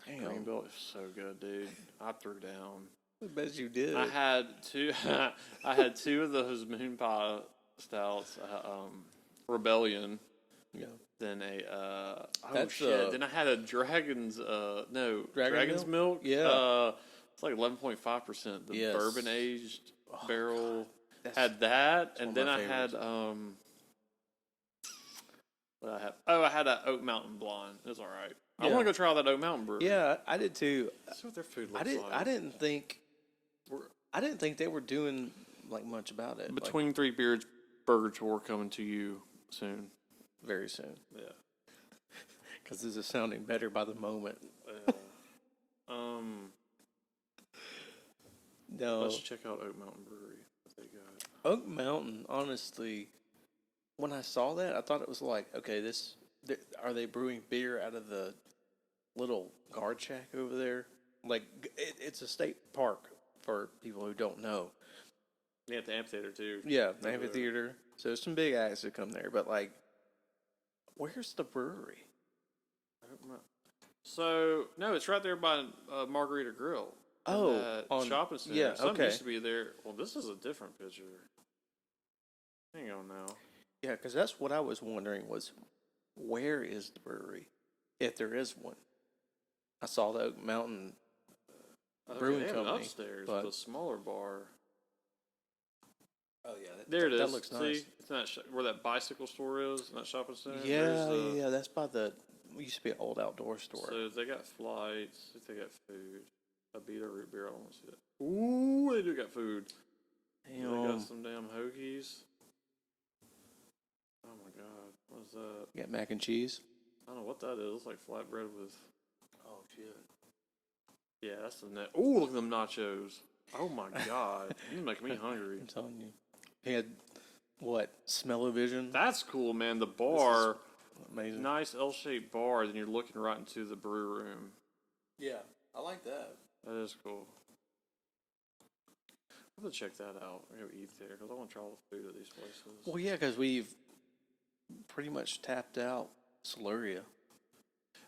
green Damn. bell. It's so good, dude. I threw down. I bet you did. I had two. I had two of those moon pie stouts. Rebellion. Yeah. Then That's, shit. Then I had a dragon's dragon's milk. Yeah. It's like 11.5%. The Yes. bourbon aged barrel. That's- Had that, one and of then my I had favorites. what I have. Oh, I had a Oak Mountain Blonde. It was all right. I Yeah. want to go try that Oak Mountain brewery. Yeah, I did too. See what their food looks I didn't. like. I didn't think. I didn't think they were doing like much about it. Between Three Beards Burger Tour coming to you soon. Very soon, Yeah. because this is sounding better by the moment. No, Let's check out Oak Mountain Brewery. What they got. Oak Mountain. Honestly, when I saw that, I thought it was like, okay, are they brewing beer out of the little guard shack over there? Like, it's a state park for people who don't know. Yeah, at the amphitheater too. Yeah, the amphitheater. So there's some big acts that come there, but like, where's the brewery? So no, it's right there by Margarita Grill. Oh, on shopping center. yeah, Something okay. used to be there. Well, this is a different picture. Hang on now. Yeah, because that's what I was wondering was, where is the brewery, if there is one? I saw the Oak Mountain Brewing they have it Company, upstairs but- with a smaller bar. Oh yeah, There it is. That looks nice. See, it's not where that bicycle store is. In that shopping center. Yeah, yeah, that's by the. It used to be an old outdoor store. So they got flights. They got food. A Beta root beer. I want to see that. Ooh, they do got food. They got some damn hoagies. Oh my god, what is that? You got mac and cheese. I don't know what that is. It looks like flatbread with. Oh shit. Yeah, that's the net. Ooh, look at them nachos. Oh my god, you make me hungry. I'm telling you. He had what? Smell-o-vision. That's cool, man. The bar, Amazing. nice L-shaped bar. Then you're looking right into the brew room. Yeah, I like that. That is cool. I'm gonna check that out. I'm gonna eat there because I want to try all the food at these places. Well, yeah, because we've pretty much tapped out Siluria.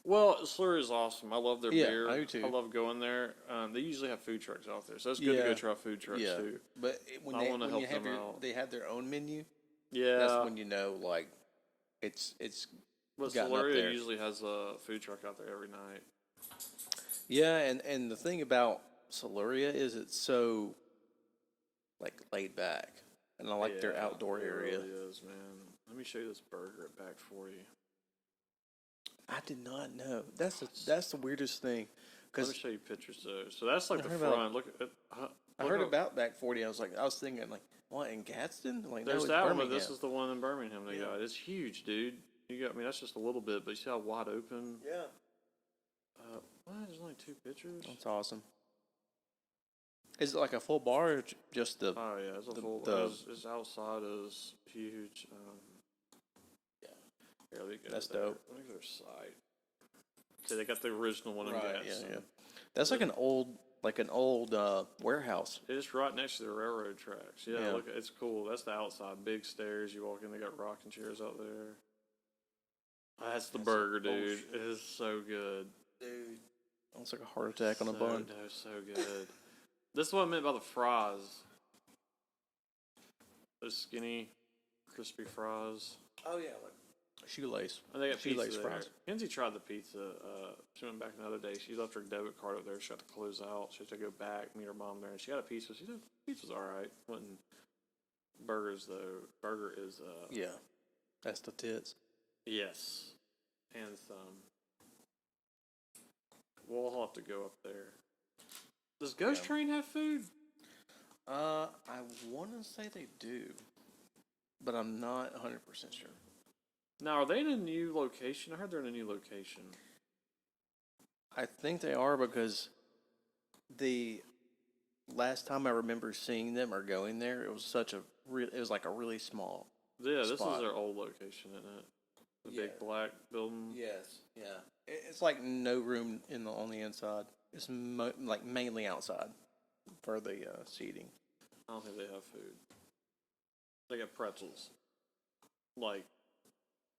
Well, Slurry is awesome. I love their Yeah, beer. I do too. I love going there. They usually have food trucks out there, so it's good to go try food trucks too. But I wanna help them out. they have their own menu. Yeah, That's when you know, like, it's. but gotten up Slurry there. usually has a food truck out there every night. Yeah, and the thing about Siluria is it's so, like, laid back, and I like their outdoor it area. Really is, man. Let me show you this burger at back for you. I did not know. That's the weirdest thing. Let me Because show you pictures though. So that's like I the heard about- front. Look at. I heard about Back 40. I was thinking, like, what, in Gadsden? Like, no, There's it's that one, but Birmingham. this is the one in Birmingham they Yeah. got. It's huge, dude. You got. I mean, that's just a little bit, but you see how wide open. Yeah. What? There's only 2 pictures. That's awesome. Is it like a full bar or just the... Oh yeah, it's a full. It's outside is huge. Yeah. Here, let me go That's there. dope. Let me go to their site. See, they got the original one in Right, Gadsden. yeah. That's like an old warehouse. It's right next to the railroad tracks. Yeah, Yeah. look, it's cool. That's the outside. Big stairs. You walk in, they got rocking chairs out there. That's the burger, dude. It is so good. Dude. It's like a heart attack on a bun. No, so good. This is what I meant by the fries. Those skinny, crispy fries. Oh, yeah. Shoelace. And they got Shoelace pizza there. fries. Kenzie tried the pizza. She went back another day. She left her debit card up there. She had to close out. She had to go back, meet her mom there. And she got a pizza. She said, pizza's all right. Wasn't burgers, though. Burger is, Yeah. That's the tits. yes. And some. We'll have to go up there. Does Ghost Train have food? I want to say they do, but I'm not 100% sure. Now, are they in a new location? I heard they're in a new location. I think they are because the last time I remember seeing them or going there, it was such a it was like a really small. Yeah, this spot. is their old location, isn't it? The Yeah. big black building. Yes. Yeah. It's like no room on the inside. It's like mainly outside for the seating. I don't think they have food. They got pretzels. Like,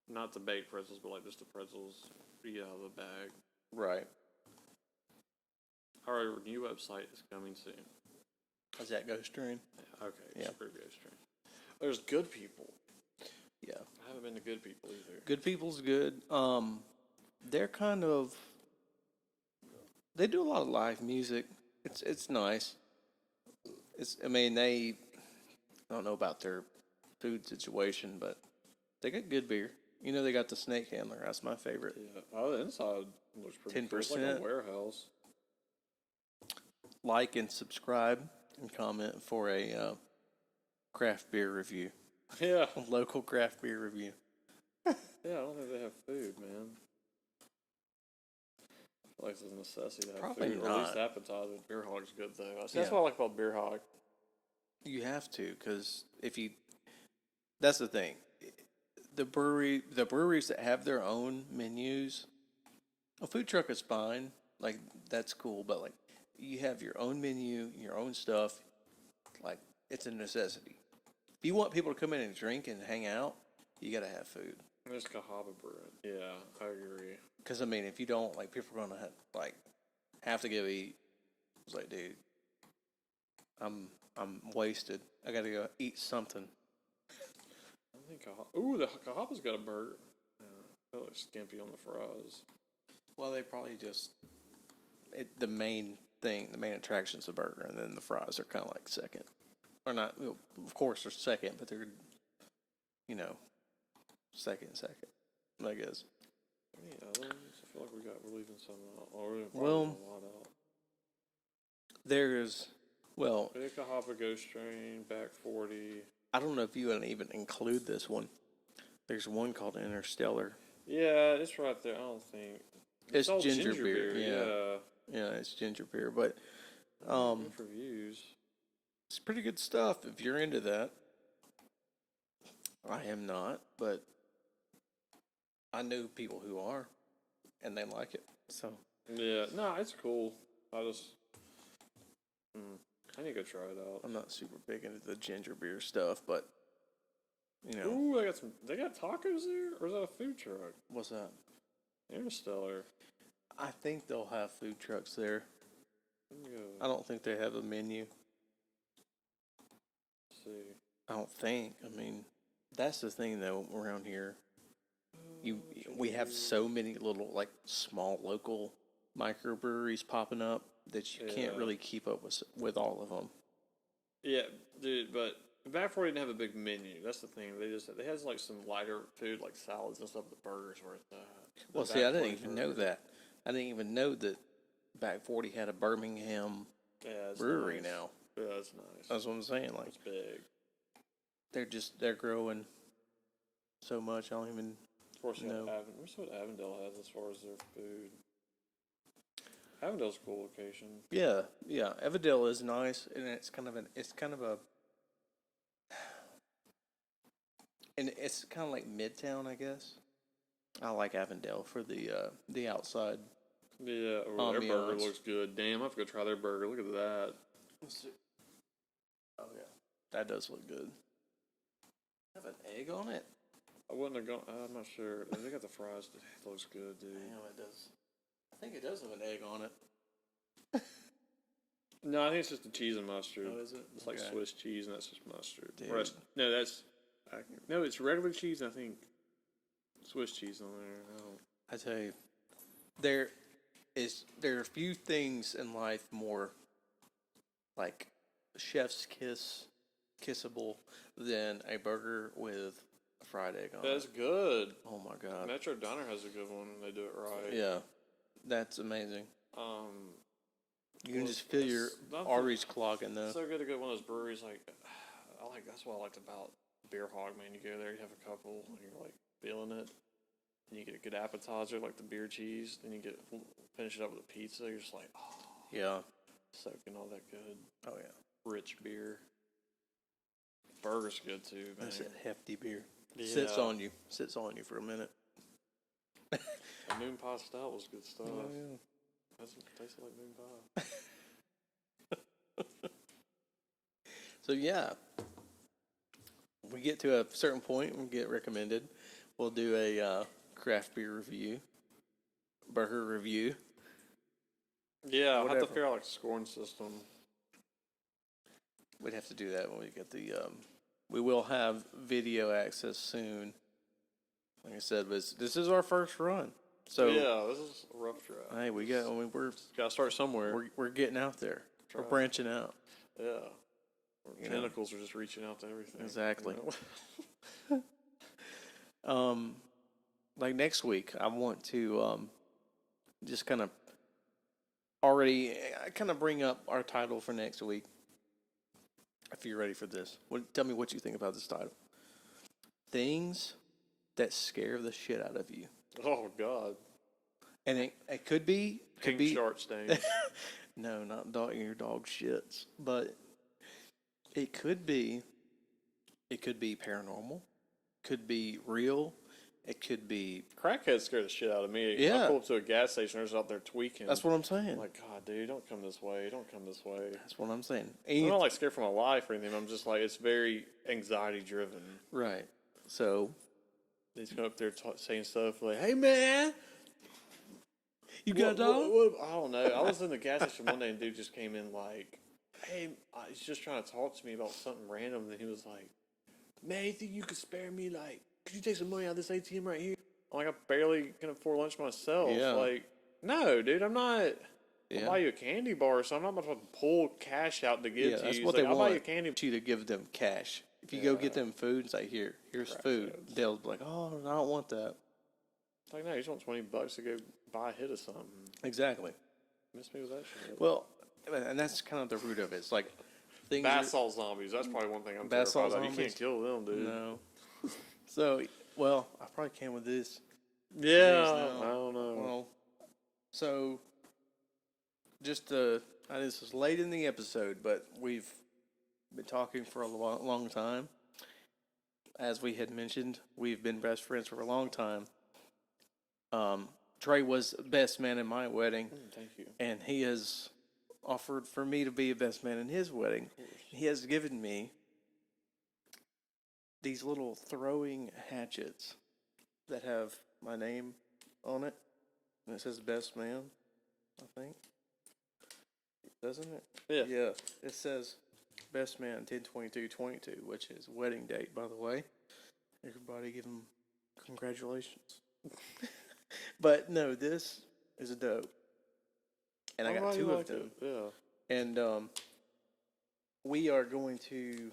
not the baked pretzels, but like just the pretzels you get out of the bag. Right. Our new website is coming soon. Is that Ghost Train? Yeah, okay, Yeah. Super Ghost Train. There's Good People. Yeah. I haven't been to Good People either. Good People's good. They're kind of. They do a lot of live music. It's nice. I don't know about their food situation, but they got good beer. You know, they got the snake handler. That's my favorite. Yeah, the inside looks pretty cool. It's like a 10%. warehouse. Like and subscribe and comment for a craft beer review. Yeah. A local craft beer review. Yeah, I don't think they have food, man. I feel like it's a necessity to have Probably food. Or at least not. appetizer. Beer Hog's good, though. That's Yeah. what I like about Beer Hog. You have to, because that's the thing. The breweries that have their own menus, a food truck is fine. Like, that's cool, but like, you have your own menu, your own stuff. Like, it's a necessity. If you want people to come in and drink and hang out, you gotta have food. There's Cahaba bread. Yeah, I agree. Because I mean, if you don't, like, people are gonna have to go eat. It's like, dude, I'm wasted. I gotta go eat something. I think the Cahaba's got a burger. Yeah, I feel like skimpy on the fries. Well, they probably just the main attraction's the burger, and then the fries are kind of like second, or not. Well, of course, they're second, but they're second, I guess. Any other ones? I feel like we're leaving some out. Or we're leaving Well, a lot out. There's Big Cahaba Ghost Train, Back 40. I don't know if you would even include this one. There's one called Interstellar. Yeah, it's right there. I don't think It's all ginger beer. Yeah. Yeah, it's ginger beer, but Good reviews. it's pretty good stuff if you're into that. I am not, but I know people who are, and they like it. So Yeah, no, it's cool. I need to go try it out. I'm not super big into the ginger beer stuff, but Ooh, they got tacos there? Or is that a food truck? What's that? Interstellar. I think they'll have food trucks there. Let me I don't think they have a menu. see. I don't think. I mean, that's the thing though around here. We have so many little like small local microbreweries popping up that you can't Yeah. really keep up with all of them. Yeah, dude, but Back 40 didn't have a big menu. That's the thing. They had like some lighter food, like salads and stuff, but burgers were at that. Well, see, I didn't even know that. I didn't even know that Back 40 had a Birmingham brewery nice. now. Yeah, that's nice. That's what I'm saying. Like, It's big. they're growing so much. I don't even Of course, know. Where's what Avondale has as far as their food? Avondale's a cool location. Yeah. Evadale is nice, and it's kind of like Midtown, I guess. I like Avondale for the outside. Yeah, their burger Ambiance. looks good. Damn, I have to go try their burger. Look at that. Oh yeah, that does look good. Have an egg on it? I wouldn't have gone. I'm not sure. They got the fries. It looks good, dude. Damn, it does. I think it does have an egg on it. No, I think it's just the cheese and mustard. Oh, is it? It's like Okay. Swiss cheese, and that's just mustard. Dude. No, it's regular cheese. And I think Swiss cheese on there. I tell you, there there are few things in life more like chef's kissable than a burger with a fried egg on That's it. good. Oh my god. Metro Diner has a good one when they do it right. Yeah, that's amazing. Um, You can just feel your arteries clogging though. so good to go to one of those breweries. Like, that's what I liked about Beer Hog, man. You go there, you have a couple, and you're like feeling it. And you get a good appetizer like the beer cheese. Then you finish it up with a pizza. You're just like, oh, Yeah. soaking all that good, Oh yeah. rich beer. Burger's good too, man. That's that hefty beer. Yeah. Sits on you for a minute. The moon pie stout was good stuff. Oh yeah. That's tasted like moon pie. So yeah, we get to a certain point, we get recommended. We'll do a craft beer review, burger review. Yeah, I'll have Whatever. to figure out like a scoring system. We'd have to do that when we get the. We will have video access soon. Like I said, this is our first run, so Yeah, this is a rough draft. hey, we're Gotta start somewhere. we're getting out there. We're Try. branching out. Yeah. You know. Tentacles are just reaching out to everything. Exactly. You know? Like next week, I want to just kind of already kind of bring up our title for next week. If you're ready for this, tell me what you think about this title. Things that scare the shit out of you, Oh God. and it could be Pink shark stain. no, not your dog shits, but it could be paranormal, could be real. It could be. Crackheads scare the shit out of me. Yeah. I pull up to a gas station, there's out there tweaking. That's what I'm saying. I'm like, God, dude, don't come this way. Don't come this way. That's what I'm saying. I'm not like scared for my life or anything. I'm just like, it's very anxiety driven. Right. So They just come up there saying stuff like, "Hey man, you got a dog?" I don't know. I was in the gas station one day and dude just came in like, "Hey," he's just trying to talk to me about something random. And he was like, "Man, you think you could spare me? Like, could you take some money out of this ATM right here?" I'm like, I barely can afford lunch myself. Yeah. Like, no, dude, I'm not. Yeah. I'll buy you a candy bar or something. I'm not about to pull cash out to give to That's you. what He's they like, I'll want. buy you a candy. You to give them cash. If you go get them food and say, here's food, they'll be like, oh, I don't want that. It's like, no, you just want $20 to go buy a hit of something. Exactly. Miss me with that shit. Well, and that's kind of the root of it. It's like things. Basalt zombies. That's probably one thing I'm Basalt terrified of. You zombies? can't kill them, dude. No. So, well, I probably can with this. Yeah, now. I don't know. Well, so just this is late in the episode, but we've been talking for a long time. As we had mentioned, we've been best friends for a long time. Trey was best man in my wedding, Thank you. and he has offered for me to be a best man in his wedding. He has given me these little throwing hatchets that have my name on it, and it says best man, I think. Doesn't it? Yeah. Yeah. It says best man 10/22/22, which is wedding date, by the way. Everybody give him congratulations. But no, this is a dope. And I got two of them. Yeah. And we are going to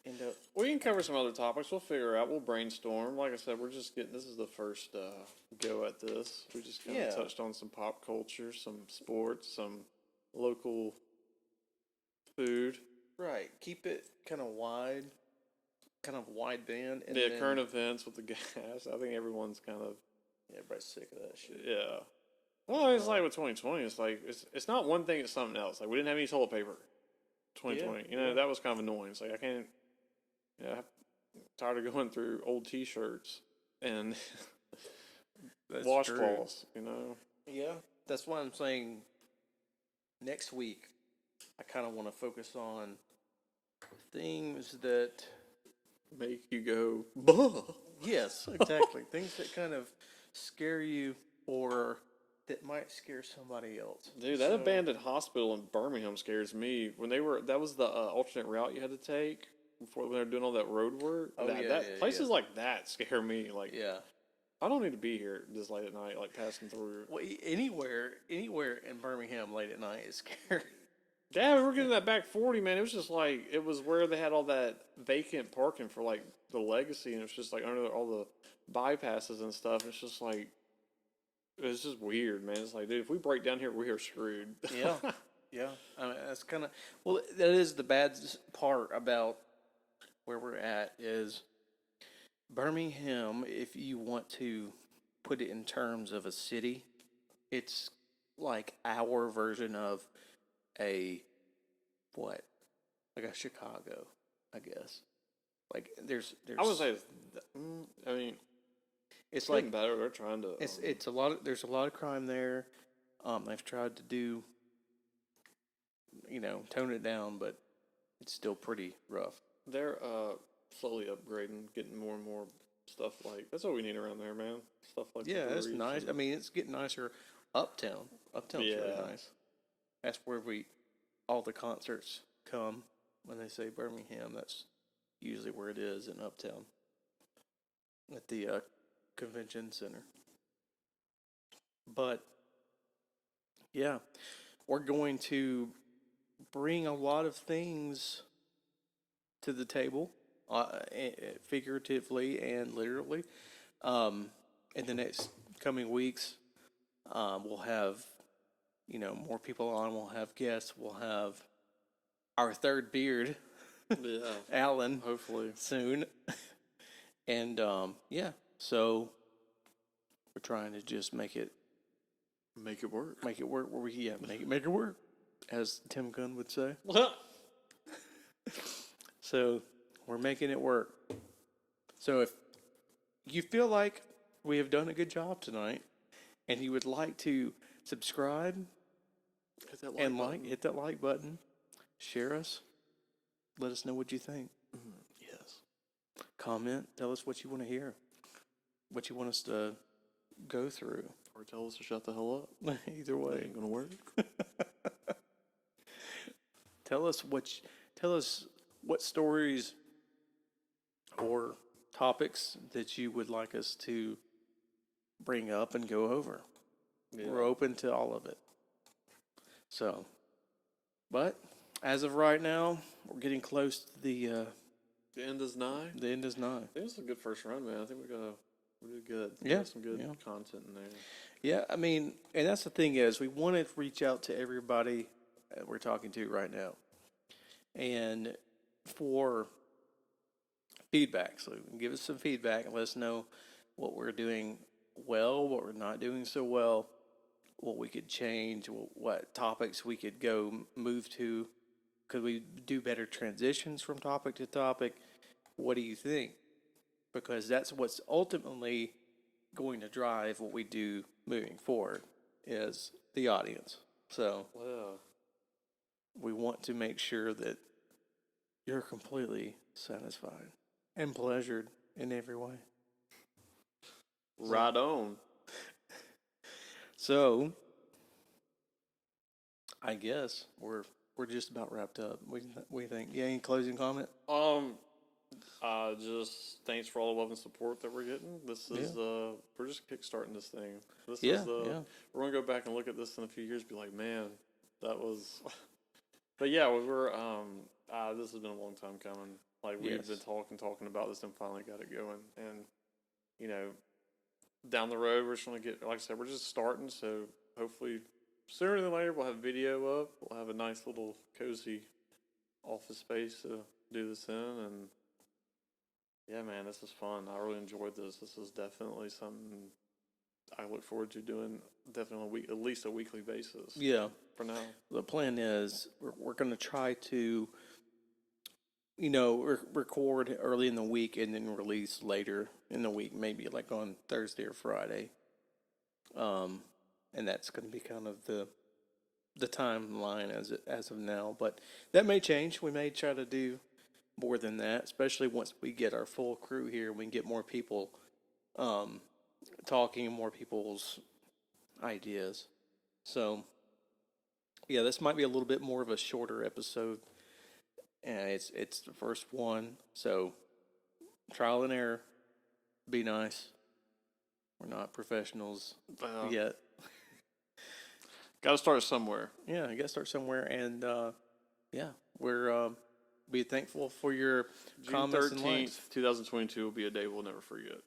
end up. We can cover some other topics. We'll figure out. We'll brainstorm. Like I said, we're just getting. This is the first go at this. We just kind of touched on some pop culture, some sports, some local food. Right. Keep it kind of wide band. And Yeah, then, current events with the gas. I think everyone's kind of. Everybody's sick of that shit. Yeah. Well, it's like with 2020. It's like it's not one thing. It's something else. Like we didn't have any toilet paper. 2020. Yeah, You know that was kind of annoying. It's like I can't. Yeah, I'm tired of going through old T-shirts and washcloths. You know. Yeah. That's why I'm saying next week I kind of want to focus on things that. Make you go, bah. Yes, exactly. Things that kind of scare you or that might scare somebody else. Dude, that abandoned hospital in Birmingham scares me. When that was the alternate route you had to take. before when they were doing all that road work. Oh, yeah, yeah, places yeah. like that scare me. Like, Yeah. I don't need to be here this late at night, like passing through. Well, anywhere in Birmingham late at night is scary. Yeah, we were getting that back 40, man. It was just like, it was where they had all that vacant parking for like the Legacy, and it was just like under all the bypasses and stuff. It's just like, it's just weird, man. It's like, dude, if we break down here, we are screwed. Yeah. Yeah. I mean, that's kind of, well, that is the bad part about where we're at is Birmingham, if you want to put it in terms of a city, it's like our version of a what? Like a Chicago, I guess. Like there's I would say, I mean, it's getting like better. They're trying to. it's a lot of there's a lot of crime there. They've tried to do tone it down, but it's still pretty rough. They're slowly upgrading, getting more and more stuff like that's what we need around there, man. Stuff like Yeah, that's breweries nice. and- I mean, it's getting nicer uptown. Uptown's really Yeah. nice. That's where all the concerts come. When they say Birmingham, that's usually where it is in uptown at the convention center. But yeah, we're going to bring a lot of things to the table, figuratively and literally. In the next coming weeks, we'll have more people on. We'll have guests. We'll have our third beard, Yeah, Alan, hopefully. soon. And yeah, so we're trying to just make it work. make it work. Where we make it work, as Tim Gunn would say. So we're making it work. So if you feel like we have done a good job tonight, and you would like to subscribe Hit that and button. hit that like button, share us, let us know what you think. Yes. Comment, tell us what you want to hear, what you want us to go through. Or tell us to shut the hell up. Either That way, ain't gonna work. tell us what stories or topics that you would like us to bring up and go over. Yeah. We're open to all of it. So, but as of right now, we're getting close to the The end is nigh. the end is nigh. I think it's a good first run, man. I think we did good. Yeah, Got some good yeah. content in there. Yeah, I mean, and that's the thing is, we want to reach out to everybody that we're talking to right now, and for feedback. So give us some feedback and let us know what we're doing well, what we're not doing so well, what we could change, what topics we could move to. Could we do better transitions from topic to topic? What do you think? Because that's what's ultimately going to drive what we do moving forward is the audience. So Well, we want to make sure that you're completely satisfied and pleasured in every way. right on. So I guess we're just about wrapped up. We think. Yeah, any closing comment? Just thanks for all the love and support that we're getting. This is we're just kickstarting this thing. This Yeah, is yeah. we're gonna go back and look at this in a few years, and be like, man, that was. But yeah, we're this has been a long time coming. Like we've Yes. been talking about this, and finally got it going. And down the road, we're just gonna get. Like I said, we're just starting. So hopefully, sooner than later, we'll have video up. We'll have a nice little cozy office space to do this in, and yeah, man, this is fun. I really enjoyed this. This is definitely something I look forward to doing. Definitely at least a weekly basis. Yeah. For now. The plan is we're going to try to, record early in the week and then release later in the week, maybe like on Thursday or Friday. And that's going to be kind of the timeline as of now. But that may change. We may try to do more than that, especially once we get our full crew here. We can get more people talking, more people's ideas. So, yeah, this might be a little bit more of a shorter episode. and it's the first one, so trial and error. Be nice. We're not professionals yet. Got to start somewhere. Yeah, you got to start somewhere, and yeah, we're be thankful for your June comments and likes. 13th, 2022 will be a day we'll never forget.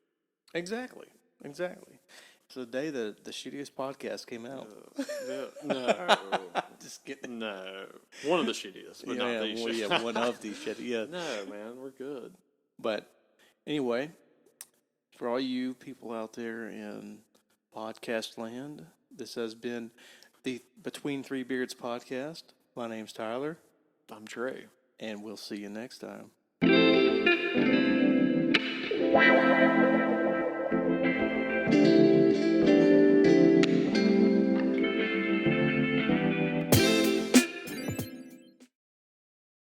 Exactly. It's the day that the shittiest podcast came out. No. Just kidding. No. One of the shittiest, but not the shittiest. Yeah, one of these shitty. Yeah. No, man, we're good. But anyway, for all you people out there in podcast land, this has been the Between Three Beards podcast. My name's Tyler. I'm Trey. And we'll see you next time.